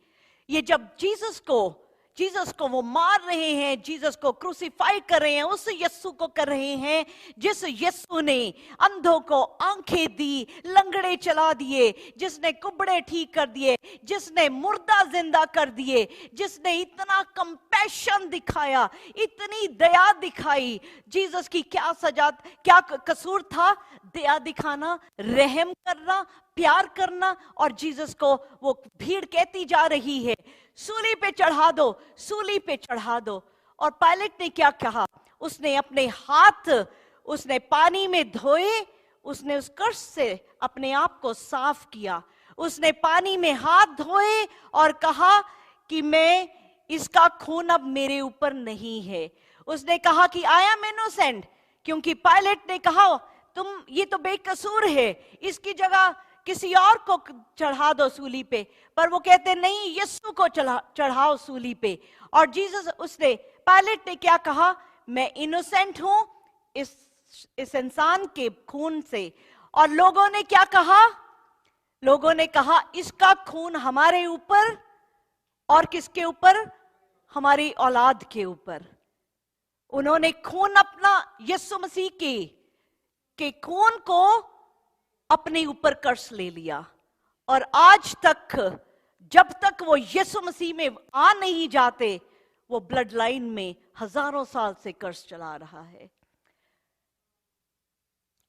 ये जब जीसस को वो मार रहे हैं, जीसस को क्रूसीफाई कर रहे हैं, उस यीशु को कर रहे हैं जिस यीशु ने अंधों को आंखें दी, लंगड़े चला दिए, जिसने कुबड़े ठीक कर दिए, जिसने मुर्दा जिंदा कर दिए, जिसने इतना कंपैशन दिखाया, इतनी दया दिखाई। जीसस की क्या सजा, क्या कसूर था? दया दिखाना, रहम करना, प्यार करना। और जीसस को वो भीड़ कहती जा रही है सूली पे चढ़ा दो, सूली पे चढ़ा दो। और पायलट ने क्या कहा? उसने अपने हाथ उसने पानी में धोए, उसने उस कर्ज से अपने आप को साफ किया। उसने पानी में हाथ धोए और कहा कि मैं, इसका खून अब मेरे ऊपर नहीं है। उसने कहा कि आई एम इनोसेंट, क्योंकि पायलट ने कहा तुम, ये तो बेकसूर है, इसकी जगह किसी और को चढ़ा दो सूली पे। पर वो कहते नहीं, यीशु को चढ़ाओ सूली पे। और जीसस, उसने, पायलट ने क्या कहा? मैं इनोसेंट हूं इस इंसान के खून से। और लोगों ने क्या कहा? लोगों ने कहा इसका खून हमारे ऊपर, और किसके ऊपर? हमारी औलाद के ऊपर। उन्होंने खून अपना, यीशु मसीह के खून को अपने ऊपर कर्ज ले लिया। और आज तक जब तक वो यीशु मसीह में आ नहीं जाते, वो ब्लड लाइन में हजारों साल से कर्ज चला रहा है।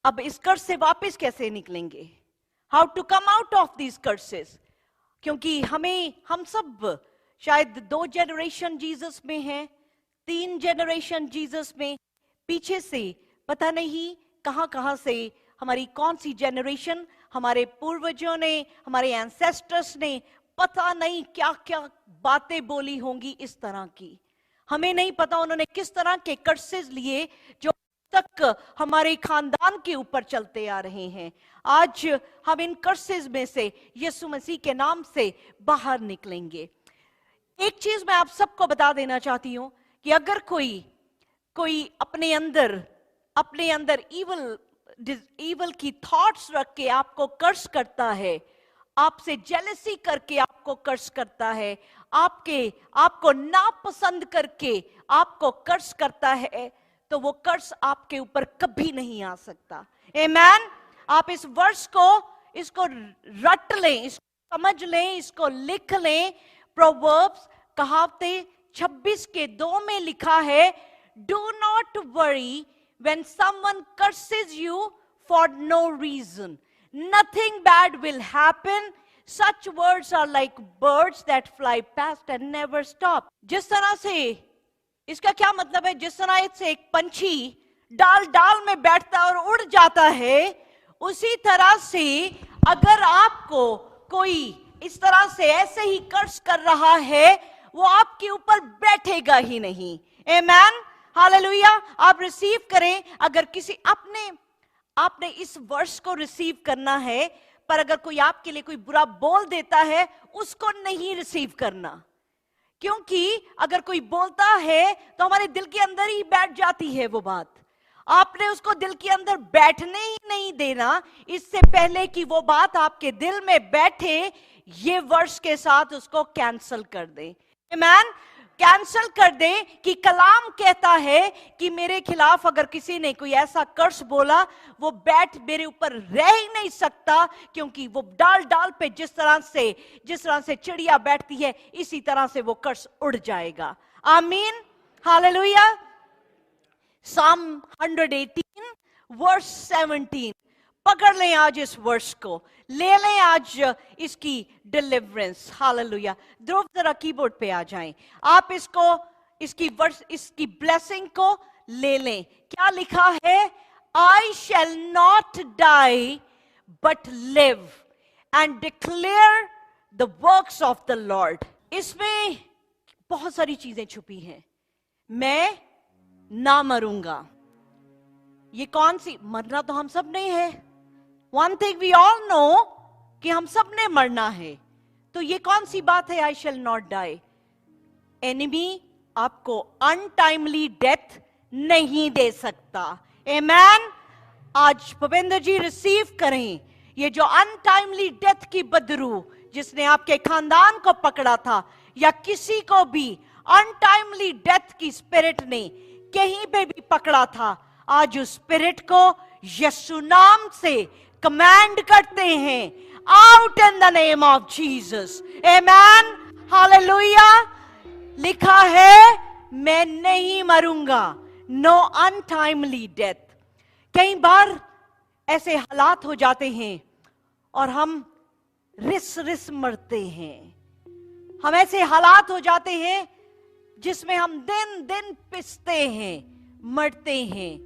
अब इस कर्ज से वापस कैसे निकलेंगे? How to come out of these curses? क्योंकि हम सब शायद 2 जनरेशन जीसस में हैं, 3 जनरेशन जीसस में, पीछे से पता नहीं कहां से हमारी कौन सी जनरेशन, हमारे पूर्वजों ने, हमारे एंसेस्टर्स ने पता नहीं क्या क्या बातें बोली होंगी इस तरह की। हमें नहीं पता उन्होंने किस तरह के कर्सेस लिए जो तक हमारे खानदान के ऊपर चलते आ रहे हैं। आज हम इन कर्सेस में से यीशु मसीह के नाम से बाहर निकलेंगे। एक चीज मैं आप सबको बता देना चाहती हूं कि अगर कोई अपने अंदर इवल की थॉट्स रख के आपको कर्ज करता है, आपसे जेलसी करके आपको कर्ज करता है, आपको नापसंद करके आपको कर्ज करता है, तो वो कर्ज आपके ऊपर कभी नहीं आ सकता। आमीन। आप इस वर्ष को, इसको रट लें, इसको समझ लें, इसको लिख लें। प्रोवर्ब्स, कहावतें 26:2 में लिखा है, do not worry when someone curses you for no reason. Nothing bad will happen. Such words are like birds that fly past and never stop. जिस तरह से, इसका क्या मतलब है? जिस तरह से एक पंछी डाल में बैठता है और उड़ जाता है, उसी तरह से अगर आपको कोई इस तरह से ऐसे ही कर्ज कर रहा है, वो आपके ऊपर बैठेगा ही नहीं। आमीन, हालेलुया। आप रिसीव करें। अगर किसी आपने इस वर्ष को रिसीव करना है, पर अगर कोई आपके लिए कोई बुरा बोल देता है, उसको नहीं रिसीव करना। क्योंकि अगर कोई बोलता है तो हमारे दिल के अंदर ही बैठ जाती है वो बात। आपने उसको दिल के अंदर बैठने ही नहीं देना। इससे पहले कि वो बात आपके दिल में बैठे, ये वर्ष के साथ उसको कैंसल कर दें। आमीन। कैंसल कर दे कि कलाम कहता है कि मेरे खिलाफ अगर किसी ने कोई ऐसा कर्ज बोला, वो बैठ मेरे ऊपर रह ही नहीं सकता, क्योंकि वो डाल पे जिस तरह से चिड़िया बैठती है, इसी तरह से वो कर्ज उड़ जाएगा। आमीन, हालेलुया। Psalm 118 verse 17, पकड़ लें आज इस वर्ष को, ले लें आज इसकी डिलीवरेंस। हालेलुया। ध्रुव जरा कीबोर्ड पे आ जाएं, आप इसकी ब्लेसिंग को ले लें। क्या लिखा है? I shall not die but live and declare the works of the Lord. इसमें बहुत सारी चीजें छुपी हैं। मैं ना मरूंगा, ये कौन सी? मरना तो हम सब ने है। One thing we all know कि हम सब ने मरना है। तो ये कौन सी बात है? I shall not die. Enemy आपको अनटाइमली डेथ नहीं दे सकता। आमेन। आज भूपेंद्र जी रिसीव करें ये जो अनटाइमली डेथ की बदरू जिसने आपके खानदान को पकड़ा था, या किसी को भी अनटाइमली डेथ की स्पिरिट ने कहीं पे भी पकड़ा था, आज उस स्पिरिट को यीशु नाम से कमांड करते हैं, out in the name of Jesus. Amen. Hallelujah. लिखा है मैं नहीं मरूंगा, नो अनटाइमली डेथ। कई बार ऐसे हालात हो जाते हैं और हम रिस मरते हैं। हम ऐसे हालात हो जाते हैं जिसमें हम दिन दिन पिसते हैं, मरते हैं।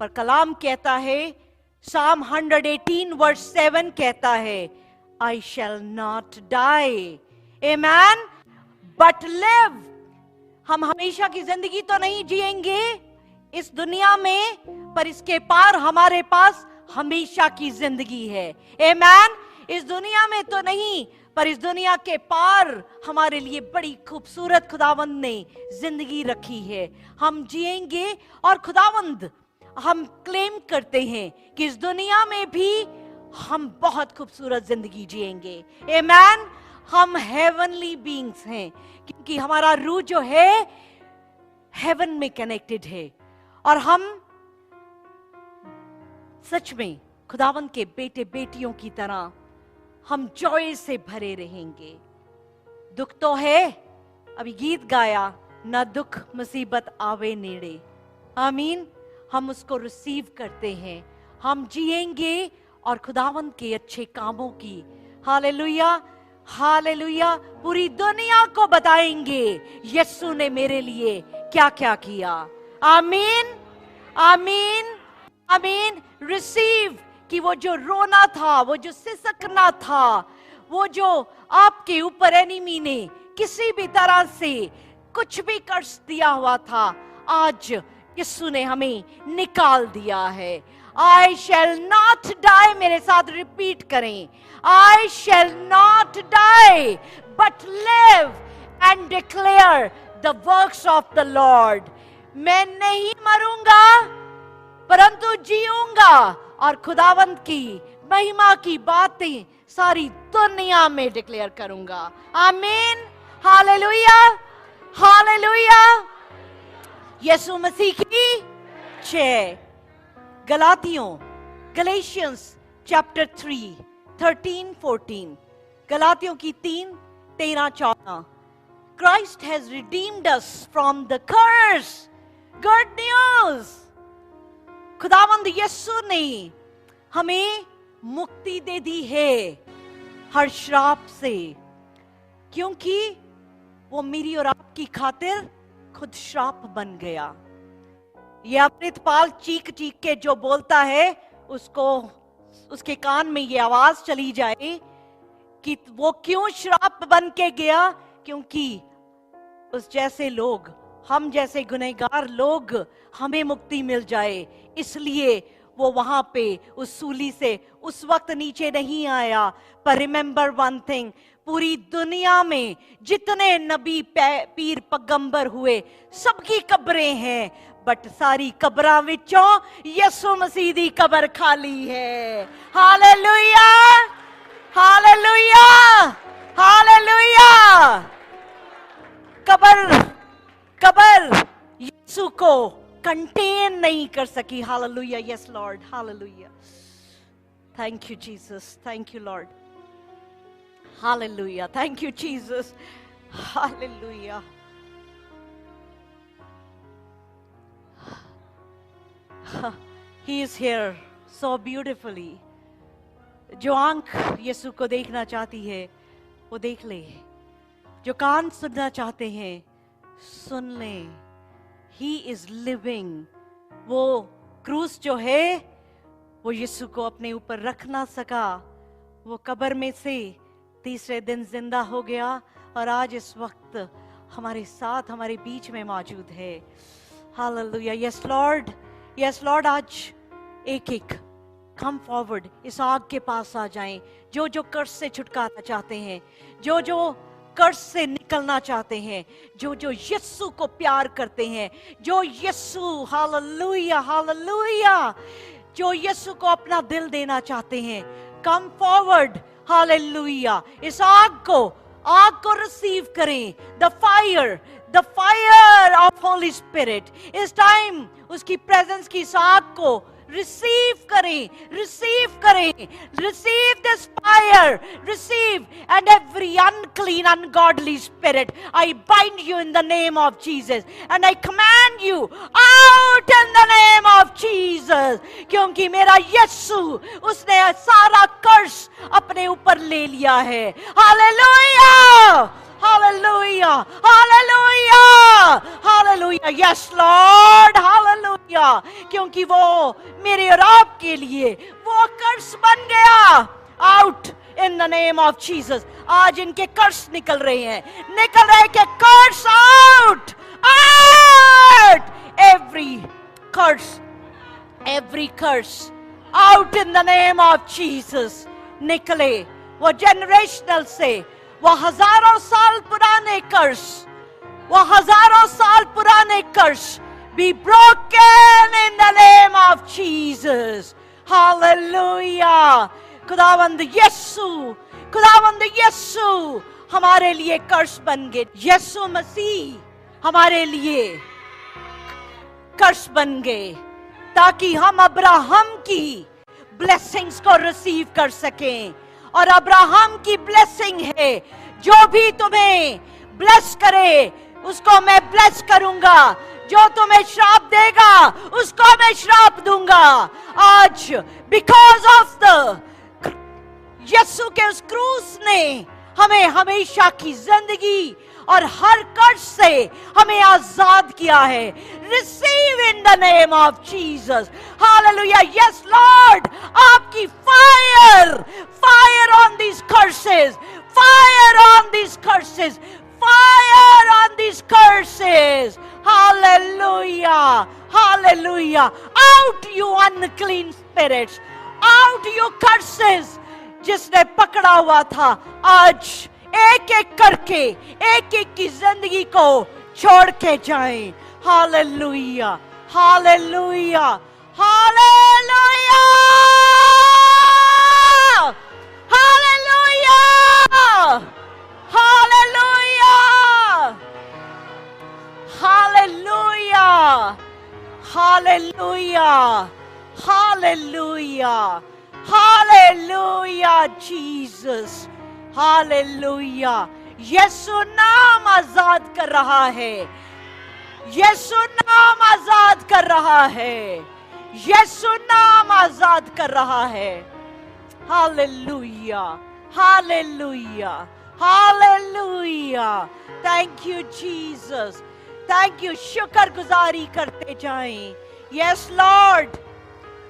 पर कलाम कहता है, साम 118 वर्स 7 कहता है, I shall not die, amen, but live. हम हमेशा की जिंदगी तो नहीं जिएंगे इस दुनिया में, पर इसके पार हमारे पास हमेशा की जिंदगी है। आमेन। इस दुनिया में तो नहीं, पर इस दुनिया के पार हमारे लिए बड़ी खूबसूरत खुदावंद ने जिंदगी रखी है। हम जिएंगे और खुदावंद, हम क्लेम करते हैं कि इस दुनिया में भी हम बहुत खूबसूरत जिंदगी जिएंगे। आमेन। हम हेवनली बीइंग्स हैं, क्योंकि हमारा रूह जो है हेवन में कनेक्टेड है, और हम सच में खुदावंद के बेटे बेटियों की तरह हम जॉय से भरे रहेंगे। दुख तो है, अभी गीत गाया, ना दुख मुसीबत आवे नेड़े। आमीन। हम उसको रिसीव करते हैं, हम जिएंगे और खुदावंद के अच्छे कामों की, हालेलुया हालेलुया, पूरी दुनिया को बताएंगे यीशु ने मेरे लिए क्या क्या किया। आमीन आमीन आमीन। रिसीव कि वो जो रोना था, वो जो सिसकना था, वो जो आपके ऊपर एनिमी ने किसी भी तरह से कुछ भी कर्ज दिया हुआ था, आज यीशु ने हमें निकाल दिया है। आई शैल नॉट डाई, मेरे साथ रिपीट करें, I shall not die but live and declare the works of the Lord. मैं नहीं मरूंगा परंतु जीऊंगा और खुदावंत की महिमा की बातें सारी दुनिया में डिक्लेयर करूंगा। आमीन हालेलुया हालेलुया। यीशु मसीह की जय। गलातियंस चैप्टर 3 13-14, गलातियों की 3:13-14। Christ has redeemed us from the curse. Good news. खुदावंद यीशु ने हमें मुक्ति दे दी है हर श्राप से, क्योंकि वो मेरी और आपकी खातिर खुद श्राप बन गया। ये अमृतपाल चीख चीख के जो बोलता है, उसको उसके कान में ये आवाज चली जाए कि वो क्यों श्राप बन के गया, क्योंकि उस जैसे लोग, हम जैसे गुनहगार लोग, हमें मुक्ति मिल जाए, इसलिए वो वहां पे उस सूली से उस वक्त नीचे नहीं आया। पर रिमेंबर वन थिंग, पूरी दुनिया में जितने नबी पीर पैगंबर हुए सबकी कब्रें हैं, बट सारी कब्रां विचों यीशु मसीह दी कब्र खाली है। Hallelujah hallelujah hallelujah. कब्र यीशु को कंटेन नहीं कर सकी। Hallelujah. Yes Lord hallelujah. Thank you Jesus, thank you Lord. Hallelujah, thank you Jesus. Hallelujah. He is here. so beautifully. जो आंख यीशु को देखना चाहती है वो देख ले, जो कान सुनना चाहते हैं सुन ले. He is living. वो क्रूस जो है वो यीशु को अपने ऊपर रख ना सका. वो कब्र में से तीसरे दिन जिंदा हो गया और आज इस वक्त हमारे साथ हमारे बीच में मौजूद है. Hallelujah. Yes Lord, yes Lord. आज एक एक कम फॉरवर्ड, इस आग के पास आ जाएं. जो जो कर्ज से छुटकारा चाहते हैं, जो जो कर्ज से निकलना चाहते हैं, जो जो यीशु को प्यार करते हैं, जो यीशु, हालेलुया हालेलुया, जो यीशु को अपना दिल देना चाहते हैं, कम फॉरवर्ड. हालेलुया. इस आग को रिसीव करें. The fire of Holi spirit. इस टाइम उसकी प्रेजेंस की इस आग को रिसीव करें, रिसीव करें. Receive this fire, receive. And every unclean ungodly spirit I bind you in the name of Jesus and I command you out in the name of Jesus. क्योंकि मेरा यीशु, उसने सारा कर्ज अपने ऊपर ले लिया है. Hallelujah hallelujah hallelujah hallelujah. Yes Lord. Hallelujah. क्योंकि वो मेरे और आपके लिए वो कर्ज बन गया. Out in the name of Jesus. आज इनके कर्ज निकल रहे हैं, निकल रहे के कर्ज आउट आउट. एवरी कर्ज out in the name of Jesus. निकले वो जनरेशनल से, वो हजारों साल पुराने कर्ज, वो हजारों साल पुराने कर्ज be broken in the name of Jesus. Hallelujah. खुदावंद यीशु हमारे लिए कर्ज बन गए. यीशु मसीह हमारे लिए कर्ज बन गए ताकि हम अब्राहम की ब्लेसिंग्स को रिसीव कर सकें. और अब्राहम की ब्लेसिंग है, जो भी तुम्हें ब्लेस करे उसको मैं ब्लेस करूंगा, जो तुम्हें श्राप देगा उसको मैं श्राप दूंगा. आज बिकॉज ऑफ द यीशु के उस क्रूस ने हमें हमेशा की जिंदगी और हर कर्ज से हमें आजाद किया है. Receive in the name of Jesus. Hallelujah. Yes Lord. आपकी fire on these curses, fire on these curses, fire on these curses. Hallelujah hallelujah. Out you unclean spirits, out you curses. जिसने पकड़ा हुआ था आज एक एक करके एक एक की जिंदगी को छोड़ के जाएं. Hallelujah hallelujah hallelujah hallelujah hallelujah hallelujah hallelujah hallelujah hallelujah. Jesus. Hallelujah. यीशु नाम आजाद कर रहा है. यीशु नाम आजाद कर रहा है. यीशु नाम आजाद कर रहा है. Hallelujah hallelujah hallelujah. Thank you Jesus. Thank you. शुक्रगुजारी करते जाएं. Yes Lord.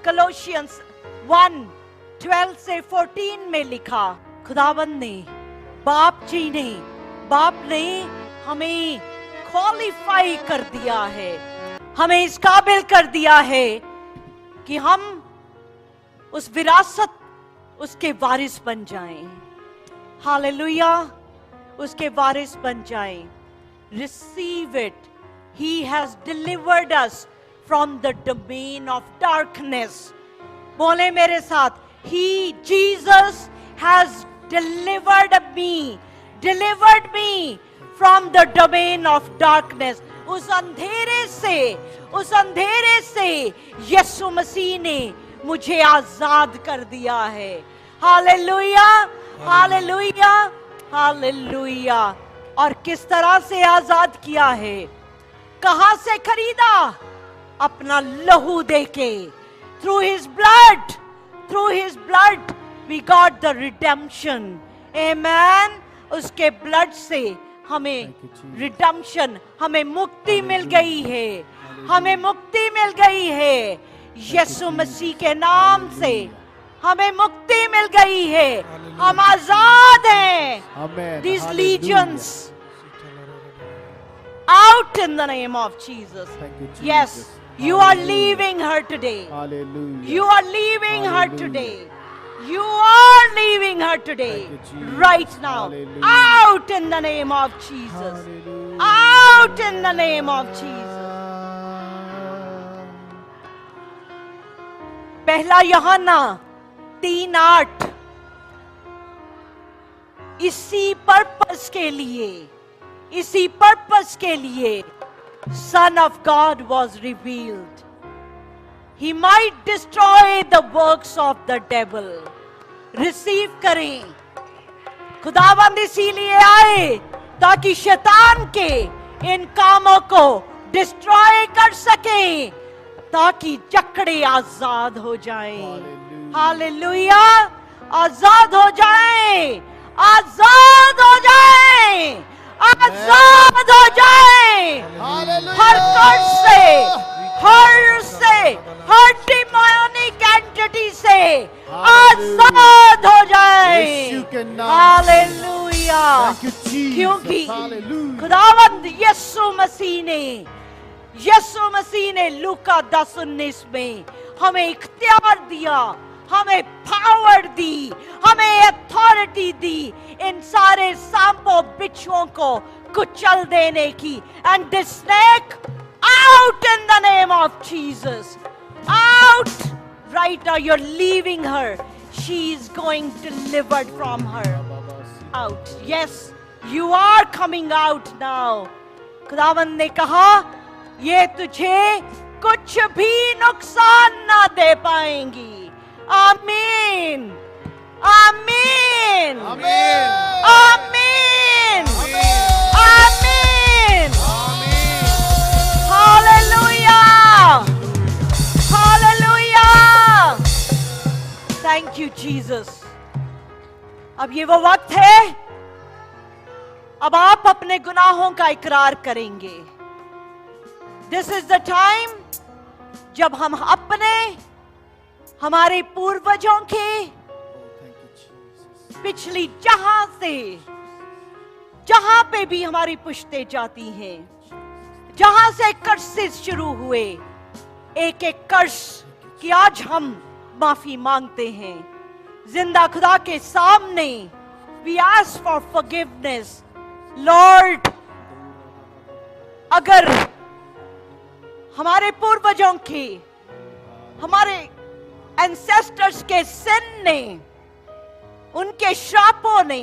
कोलोसियंस 1:12 से 14 में लिखा, खुदावंद ने, बाप ने हमें क्वालिफाई कर दिया है, हमें इस काबिल कर दिया है कि हम उस विरासत, उसके वारिस बन जाएं. हालेलुया. उसके वारिस बन जाएं. Receive it. He has delivered us from the domain of darkness. बोले मेरे साथ, He, Jesus, has delivered me from the domain of darkness. उस अंधेरे से यीशु मसीह ने मुझे आजाद कर दिया है. Hallelujah hallelujah hallelujah. और किस तरह से आजाद किया है? कहां से खरीदा? अपना लहू देके. through his blood we got the redemption. Amen. उसके ब्लड से हमें रिडेम्पशन, हमें मुक्ति मिल गई है, हमें मुक्ति मिल गई है। यीशु मसीह के नाम से हमें मुक्ति मिल गई है, हम आजाद हैं। These legions out in the name of Jesus. Yes, you are leaving her today. You are leaving her today. You are leaving her today. Right now. Out in the name of Jesus. Out in the name of Jesus. पहला यूहन्ना 3:8 इसी purpose के लिए Son of God was revealed. He might destroy the works of the devil. Receive करें। खुदावंद इसीलिए आए ताकि शैतान के इन कामों को डिस्ट्रॉय कर सके, ताकि जकड़े आजाद हो जाएं। हालेलुया। आजाद हो जाएं, आजाद हो जाएं, आजाद हो जाएं। हर कर्ज से, हर डिमोनिक एंटिटी से आजाद हो जाएं। हालेलुया। क्योंकि खुदावंद यीशु मसीह ने लूका 10:19 में हमें इख्तियार दिया, हमें पावर दी, हमें अथॉरिटी दी इन सारे सांपों बिच्छुओं को कुचल देने की। And this snake out in the name of Jesus. Out. Right now you're leaving her. She is going delivered from her. Out. Yes, you are coming out now. खुदावंद ने कहा ये तुझे कुछ भी नुकसान ना दे पाएंगी। आमीन, आमीन, आमीन, आमीन, आमीन। Hallelujah, hallelujah. Thank you Jesus. अब ये वो वक्त है, अब आप अपने गुनाहों का इकरार करेंगे। दिस इज द टाइम जब हम हमारे पूर्वजों के पिछली जहां पे भी हमारी पुश्तें जाती हैं, जहां से कर्सेस शुरू हुए, एक एक कर्स की आज हम माफी मांगते हैं जिंदा खुदा के सामने। We ask for forgiveness. Lord, अगर हमारे पूर्वजों के, हमारे एंसेस्टर्स के सिन ने, उनके श्रापों ने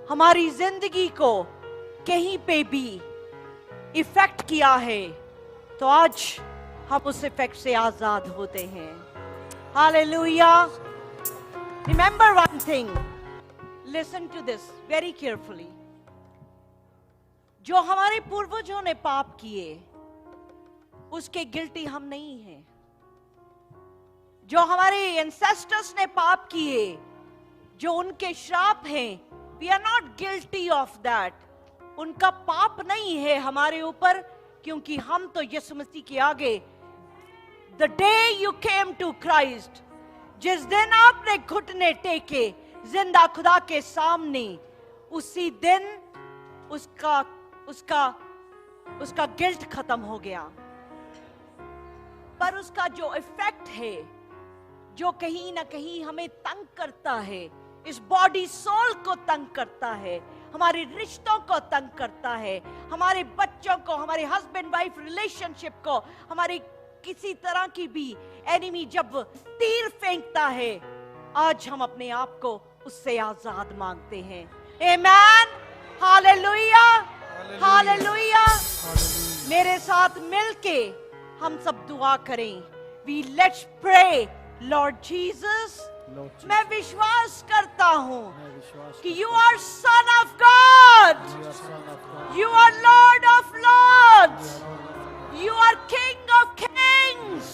हमारी जिंदगी को कहीं पे भी इफेक्ट किया है, तो आज हम उस इफेक्ट से आजाद होते हैं। Hallelujah. Remember one thing, listen to this very carefully. जो हमारे पूर्वजों ने पाप किए उसके गिल्टी हम नहीं हैं। जो हमारे एंसेस्टर्स ने पाप किए, जो उनके श्राप हैं, we are not guilty of that. उनका पाप नहीं है हमारे ऊपर, क्योंकि हम तो यीशु मसीह के आगे, the day you came to Christ, जिस दिन आपने घुटने टेके जिंदा खुदा के सामने, उसी दिन उसका गिल्ट खत्म हो गया। पर उसका जो इफेक्ट है, जो कहीं ना कहीं हमें तंग करता है, इस बॉडी सोल को तंग करता है, हमारे रिश्तों को तंग करता है, हमारे बच्चों को, हमारे हस्बैंड वाइफ रिलेशनशिप को, हमारी किसी तरह की भी एनिमी जब तीर फेंकता है, आज हम अपने आप को उससे आजाद मांगते हैं। आमीन। Hallelujah, hallelujah. मेरे साथ मिलके हम सब दुआ करें। We let's pray. Lord Jesus, मैं विश्वास करता हूं कि you are son of God, you are Lord of lords, you are king of kings,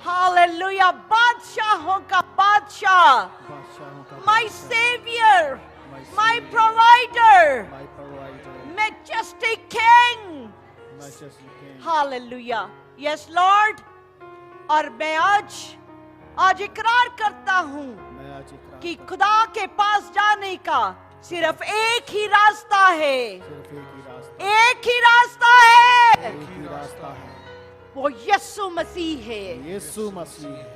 hallelujah, बादशाहों का बादशाह, बादशाहों का माय बादशाह, saviour, My my Savior, provider, my provider, majestic king. majestic King. Hallelujah, yes Lord. और मैं आज इकरार करता हूँ मैं आज इकरार कि करता खुदा के पास जाने का सिर्फ एक ही रास्ता है, हूं, सिर्फ एक ही रास्ता, एक ही रास्ता है, एक ही रास्ता है, वो यीशु मसीह है। यीशु मसीह है।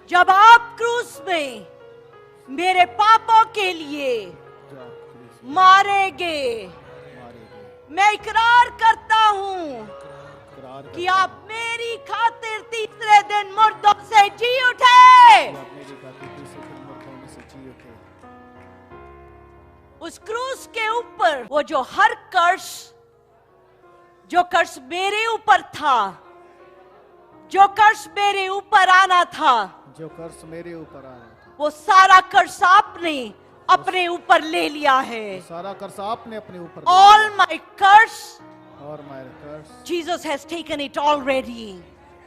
जब आप क्रूस में मेरे पापों के लिए जो आपके मारे गए, मारे गए, मैं इकरार करता हूँ इकरार कि करता आप मेरी खातिर तीसरे दिन मुर्दों से जी उठे। हूं, आप मेरी खातिर तीसरे दिन मुर्दों में से जी उठे। उस क्रूस के ऊपर वो जो कर्स मेरे ऊपर था, जो कर्स मेरे ऊपर आना था, जो कर्ज मेरे ऊपर आ रहा था, वो सारा कर्स आपने अपने ऊपर ले लिया है। सारा कर्ज आपने अपने ऊपर ले All लिया। my curse, और my curse, Jesus has taken it already.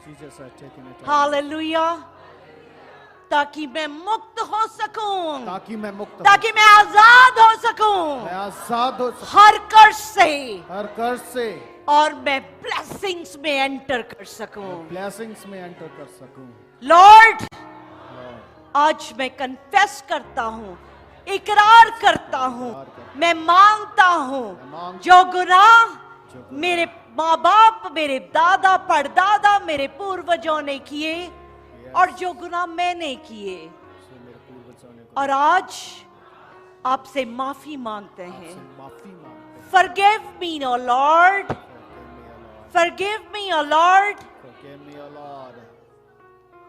Jesus has taken it all. Hallelujah. ताकि मैं मुक्त हो सकूं, ताकि मैं मुक्त हो, ताकि मैं आजाद हो सकूं मैं आजाद हो सकूं, हर कर्ज से, हर कर्ज से और मैं ब्लेसिंग्स में एंटर कर सकूं। ब्लेसिंग्स में एंटर कर सकूं। लॉर्ड, Lord, आज मैं कन्फेस करता हूं, इकरार करता हूं, मैं मांगता हूं जो गुनाह मेरे माँ बाप, मेरे दादा परदादा, मेरे पूर्वजों ने किए और जो गुनाह मैंने किए, जो मेरे पूर्वजों ने और आज आपसे माफी मांगते हैं। आपसे माफी मांगते हैं। Forgive me, O Lord. Forgive me, O Lord. Forgive me, O Lord.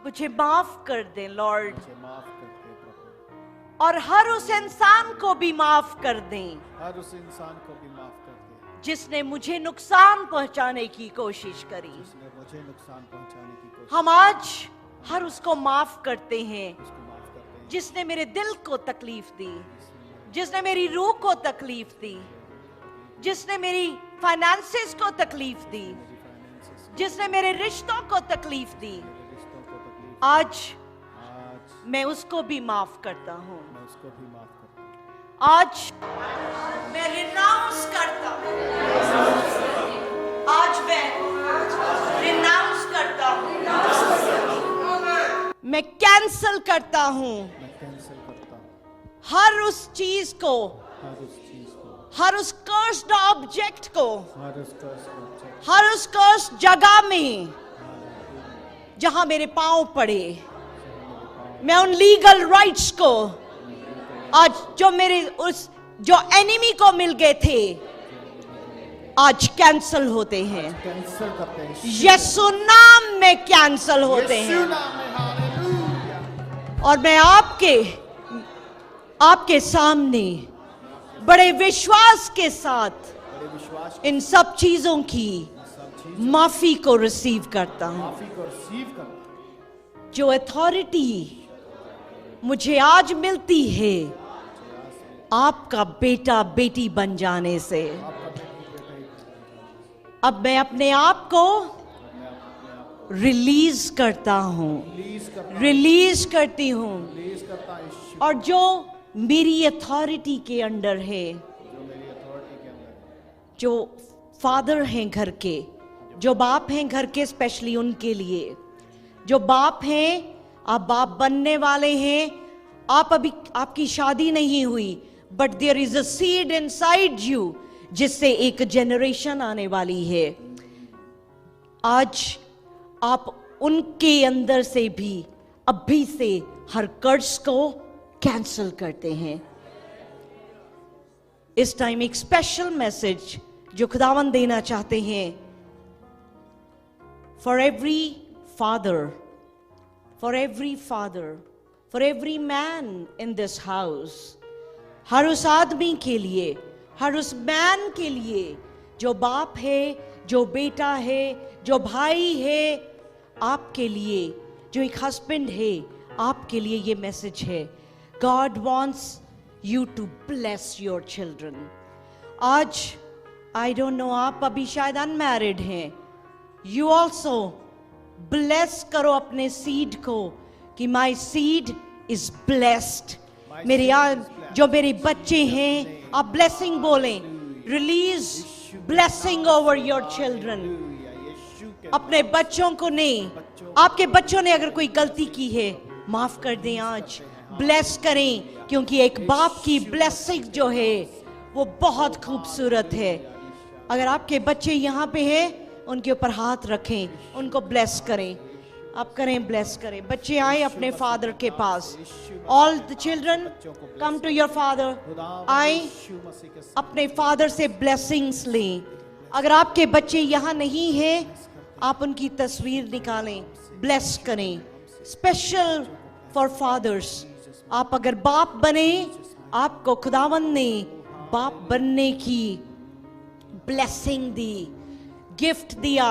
मुझे माफ कर दें लॉर्ड, मुझे माफ कर दे प्रभु, और हर उस इंसान को भी माफ कर दें हर उस इंसान को भी माफ कर दे जिसने मुझे नुकसान पहुंचाने की कोशिश करी। जिसने मुझे नुकसान पहुंचाने की कोशिश हम आज हर उसको माफ करते हैं उसको माफ कर दे, जिसने मेरे दिल को तकलीफ दी, जिसने मेरी रूह को तकलीफ दी, जिसने मेरी फाइनेंसेस को तकलीफ दी, मेरी फाइनेंसेस, जिसने मेरे रिश्तों को तकलीफ दी। मेरे रिश्तों को तकलीफ, आज आज मैं उसको भी माफ करता हूँ। मैं उसको भी माफ करता हूं। आज मैं रिनाउंस करता हूँ, आज मैं रिनाउंस करता हूँ, मैं कैंसल करता हूँ मैं कैंसिल करता हूं हर उस चीज को, हर उस चीज को, हर उस कर्स्ड ऑब्जेक्ट को, हर उस कर्ज को, हर उस कर्स्ड जगह में जहां मेरे पांव पड़े। मैं उन लीगल राइट्स को आज जो एनिमी को मिल गए थे, आज कैंसल होते हैं। कैंसिल करते हैं। यीशु नाम में कैंसल होते यीशु हैं। नाम में, हालेलुया। और मैं आपके सामने बड़े विश्वास के साथ बड़े विश्वास इन सब चीजों की के सब चीज माफी को रिसीव करता हूं। माफी को रिसीव करता जो अथॉरिटी मुझे आज मिलती है आपका बेटा बेटी बन जाने से, अब मैं अपने आप को रिलीज करता हूं, रिलीज करती हूं। प्लीज करता है यीशु, और जो मेरी अथॉरिटी के अंडर है, जो मेरी अथॉरिटी के अंदर है, जो फादर हैं घर के, जो बाप हैं घर के, स्पेशली उनके लिए जो बाप हैं, आप बाप बनने वाले हैं, आपकी शादी नहीं हुई, but there is a seed inside you जिससे एक जनरेशन आने वाली है। आज आप उनके अंदर से भी अभी से हर कर्ज को कैंसल करते हैं। इस टाइम एक स्पेशल मैसेज जो खुदावन देना चाहते हैं for every father, for every father, for every man in this house, हर उस आदमी के लिए, हर उस मैन के लिए जो बाप है, जो बेटा है, जो भाई है, आपके लिए जो एक हस्बैंड है, आपके लिए ये मैसेज है। God wants you to bless your children. आज आई डोंट नो, आप अभी शायद अनमैरिड हैं, यू ऑल्सो ब्लेस करो अपने सीड को कि माई सीड इज ब्लेस्ड। मेरे जो मेरे बच्चे हैं, आप ब्लेसिंग बोलें। Release blessing over your children. अपने बच्चों को नहीं, आपके बच्चों ने अगर कोई गलती की है माफ कर दें, आज ब्लेस करें, क्योंकि एक बाप की ब्लेसिंग जो है वो बहुत खूबसूरत है। अगर आपके बच्चे यहाँ पे हैं, उनके ऊपर हाथ रखें, उनको ब्लेस करें। आप करें, ब्लेस करें। बच्चे आए अपने फादर के पास। All the children come to your father. आए अपने फादर से ब्लेसिंग्स लें। अगर आपके बच्चे यहाँ नहीं हैं, आप उनकी तस्वीर निकालें, ब्लेस करें। Special for fathers. आप अगर बाप बने, आपको खुदावंद ने बाप बनने की ब्लेसिंग दी, गिफ्ट दिया।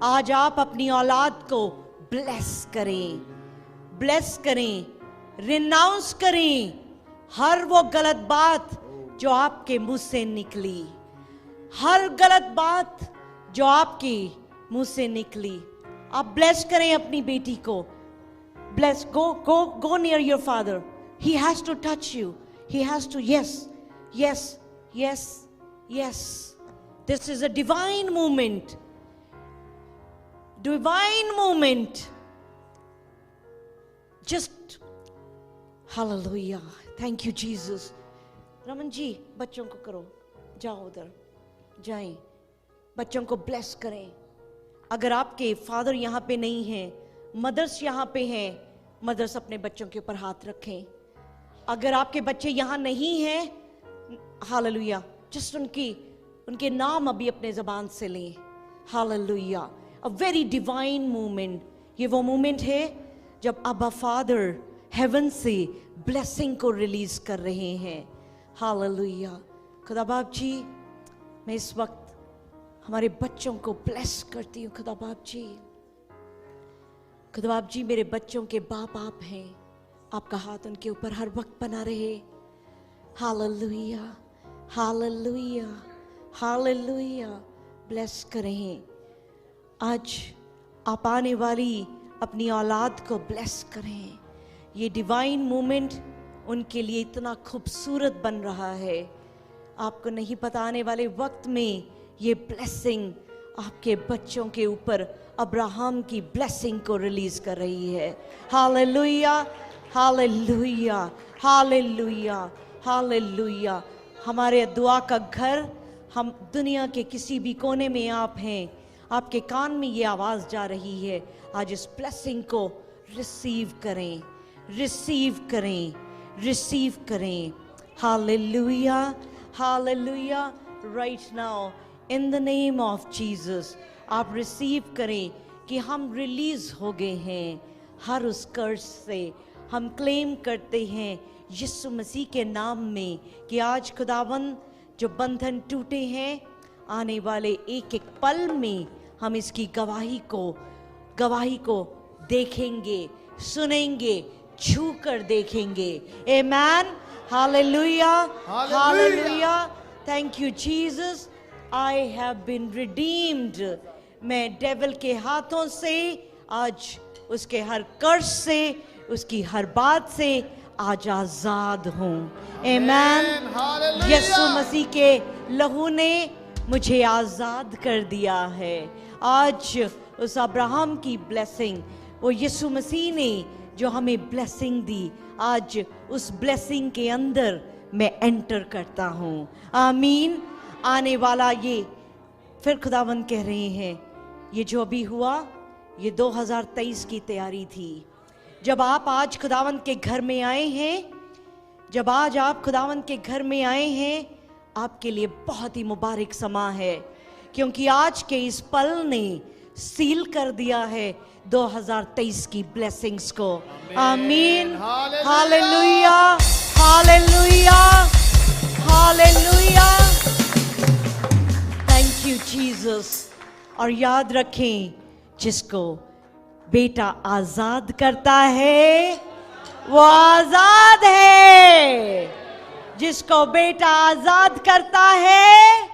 आज आप अपनी औलाद को ब्लेस करें, ब्लेस करें, रिनाउंस करें हर वो गलत बात जो आपके मुंह से निकली, हर गलत बात जो आपके मुंह से निकली। आप ब्लेस करें अपनी बेटी को। Bless, go near your father. He has to touch you. He has to, yes. This is a divine moment. Divine moment. Just hallelujah. Thank you Jesus. Raman ji, बच्चों को करो, जाओ उधर, जाएं, बच्चों को ब्लेस करें। अगर आपके फादर यहाँ पे नहीं हैं, मदर्स यहाँ पे हैं, मदर्स अपने बच्चों के ऊपर हाथ रखें। अगर आपके बच्चे यहाँ नहीं हैं, हालेलुया, जस्ट उनके नाम अभी अपने जबान से लें। Hallelujah, a very divine moment. ये वो मोमेंट है जब अब्बा फादर हेवन से ब्लेसिंग को रिलीज कर रहे हैं। हालेलुया। खुदा बाप जी, मैं इस वक्त हमारे बच्चों को ब्लेस करती हूँ। खुदा बाप जी, खुदा बाप जी, मेरे बच्चों के बाप आप हैं। आपका हाथ उनके ऊपर हर वक्त बना रहे। Hallelujah, hallelujah, hallelujah. ब्लेस करें। आज आप आने वाली अपनी औलाद को ब्लेस करें। ये डिवाइन मोमेंट उनके लिए इतना खूबसूरत बन रहा है, आपको नहीं पता। आने वाले वक्त में ये ब्लेसिंग आपके बच्चों के ऊपर अब्राहम की ब्लेसिंग को रिलीज कर रही है। Hallelujah, hallelujah, hallelujah, hallelujah. हमारे दुआ का घर, हम दुनिया के किसी भी कोने में आप हैं, आपके कान में ये आवाज जा रही है, आज इस ब्लेसिंग को रिसीव करें, रिसीव करें, रिसीव करें। Hallelujah, hallelujah. Right now in the name of Jesus आप रिसीव करें कि हम रिलीज हो गए हैं हर उस कर्ज से। हम क्लेम करते हैं यीशु मसीह के नाम में कि आज खुदावन जो बंधन टूटे हैं, आने वाले एक एक पल में हम इसकी गवाही को देखेंगे, सुनेंगे, छू कर देखेंगे। Amen. Hallelujah, hallelujah. Thank you Jesus. I have been redeemed. मैं डेविल के हाथों से आज उसके हर कर्ज से, उसकी हर बात से आज आजाद हूँ। आमेन। यीशु मसीह के लहू ने मुझे आजाद कर दिया है। आज उस अब्राहम की ब्लेसिंग, वो यीशु मसीह ने जो हमें ब्लेसिंग दी, आज उस ब्लेसिंग के अंदर मैं एंटर करता हूँ। आमीन। आने वाला ये फिर खुदावंद कह रहे हैं, ये जो अभी हुआ ये 2023 की तैयारी थी। जब आप आज खुदावंद के घर में आए हैं, जब आज आप खुदावंद के घर में आए हैं, आपके लिए बहुत ही मुबारक समा है, क्योंकि आज के इस पल ने सील कर दिया है 2023 की ब्लेसिंग्स को। आमीन। Hallelujah, hallelujah, hallelujah. Thank you Jesus. और याद रखें, जिसको बेटा आजाद करता है वो आजाद है। जिसको बेटा आजाद करता है,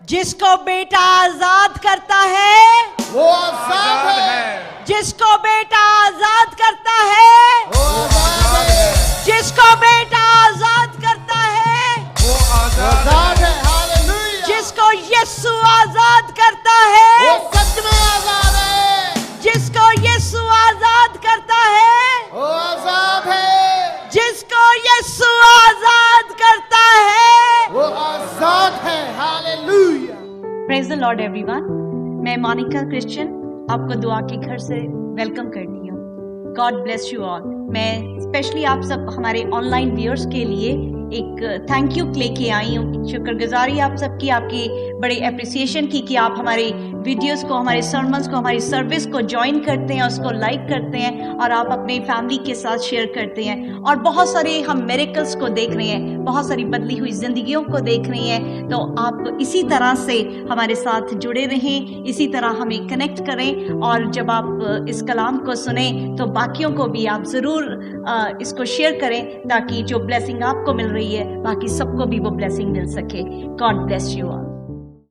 जिसको बेटा आजाद करता है, वो आजाद है, जिसको बेटा आजाद करता है, वो आजाद है, जिसको बेटा आजाद करता है, वो आजाद है। हालेलुया। जिसको यीशु आजाद करता वो है, सच में आजाद है, जिसको यीशु आजाद करता है, वो आजाद है, जिसको यीशु आजाद करता है, वो आजाद है। Hallelujah. Praise the Lord everyone. मैं मोनिका क्रिश्चियन आपको दुआ के घर से वेलकम करती हूँ। God bless you all. मैं स्पेशली आप सब हमारे ऑनलाइन व्यूअर्स के लिए एक थैंक यू लेके आई हूँ। शुक्रगुजारी आप सबकी, आपकी बड़े अप्रिसिएशन की कि आप हमारे वीडियोस को, हमारे सर्मन्स को, हमारी सर्विस को ज्वाइन करते हैं, उसको लाइक करते हैं और आप अपने फैमिली के साथ शेयर करते हैं। और बहुत सारे हम मिरेकल्स को देख रहे हैं, बहुत सारी बदली हुई जिंदगियों को देख रहे हैं। तो आप इसी तरह से हमारे साथ जुड़े रहें, इसी तरह हमें कनेक्ट करें और जब आप इस कलाम को सुने तो बाकियों को भी आप ज़रूर इसको शेयर करें ताकि जो ब्लेसिंग आपको मिल रही है बाकी सबको भी वो ब्लेसिंग मिल सके। God bless you all.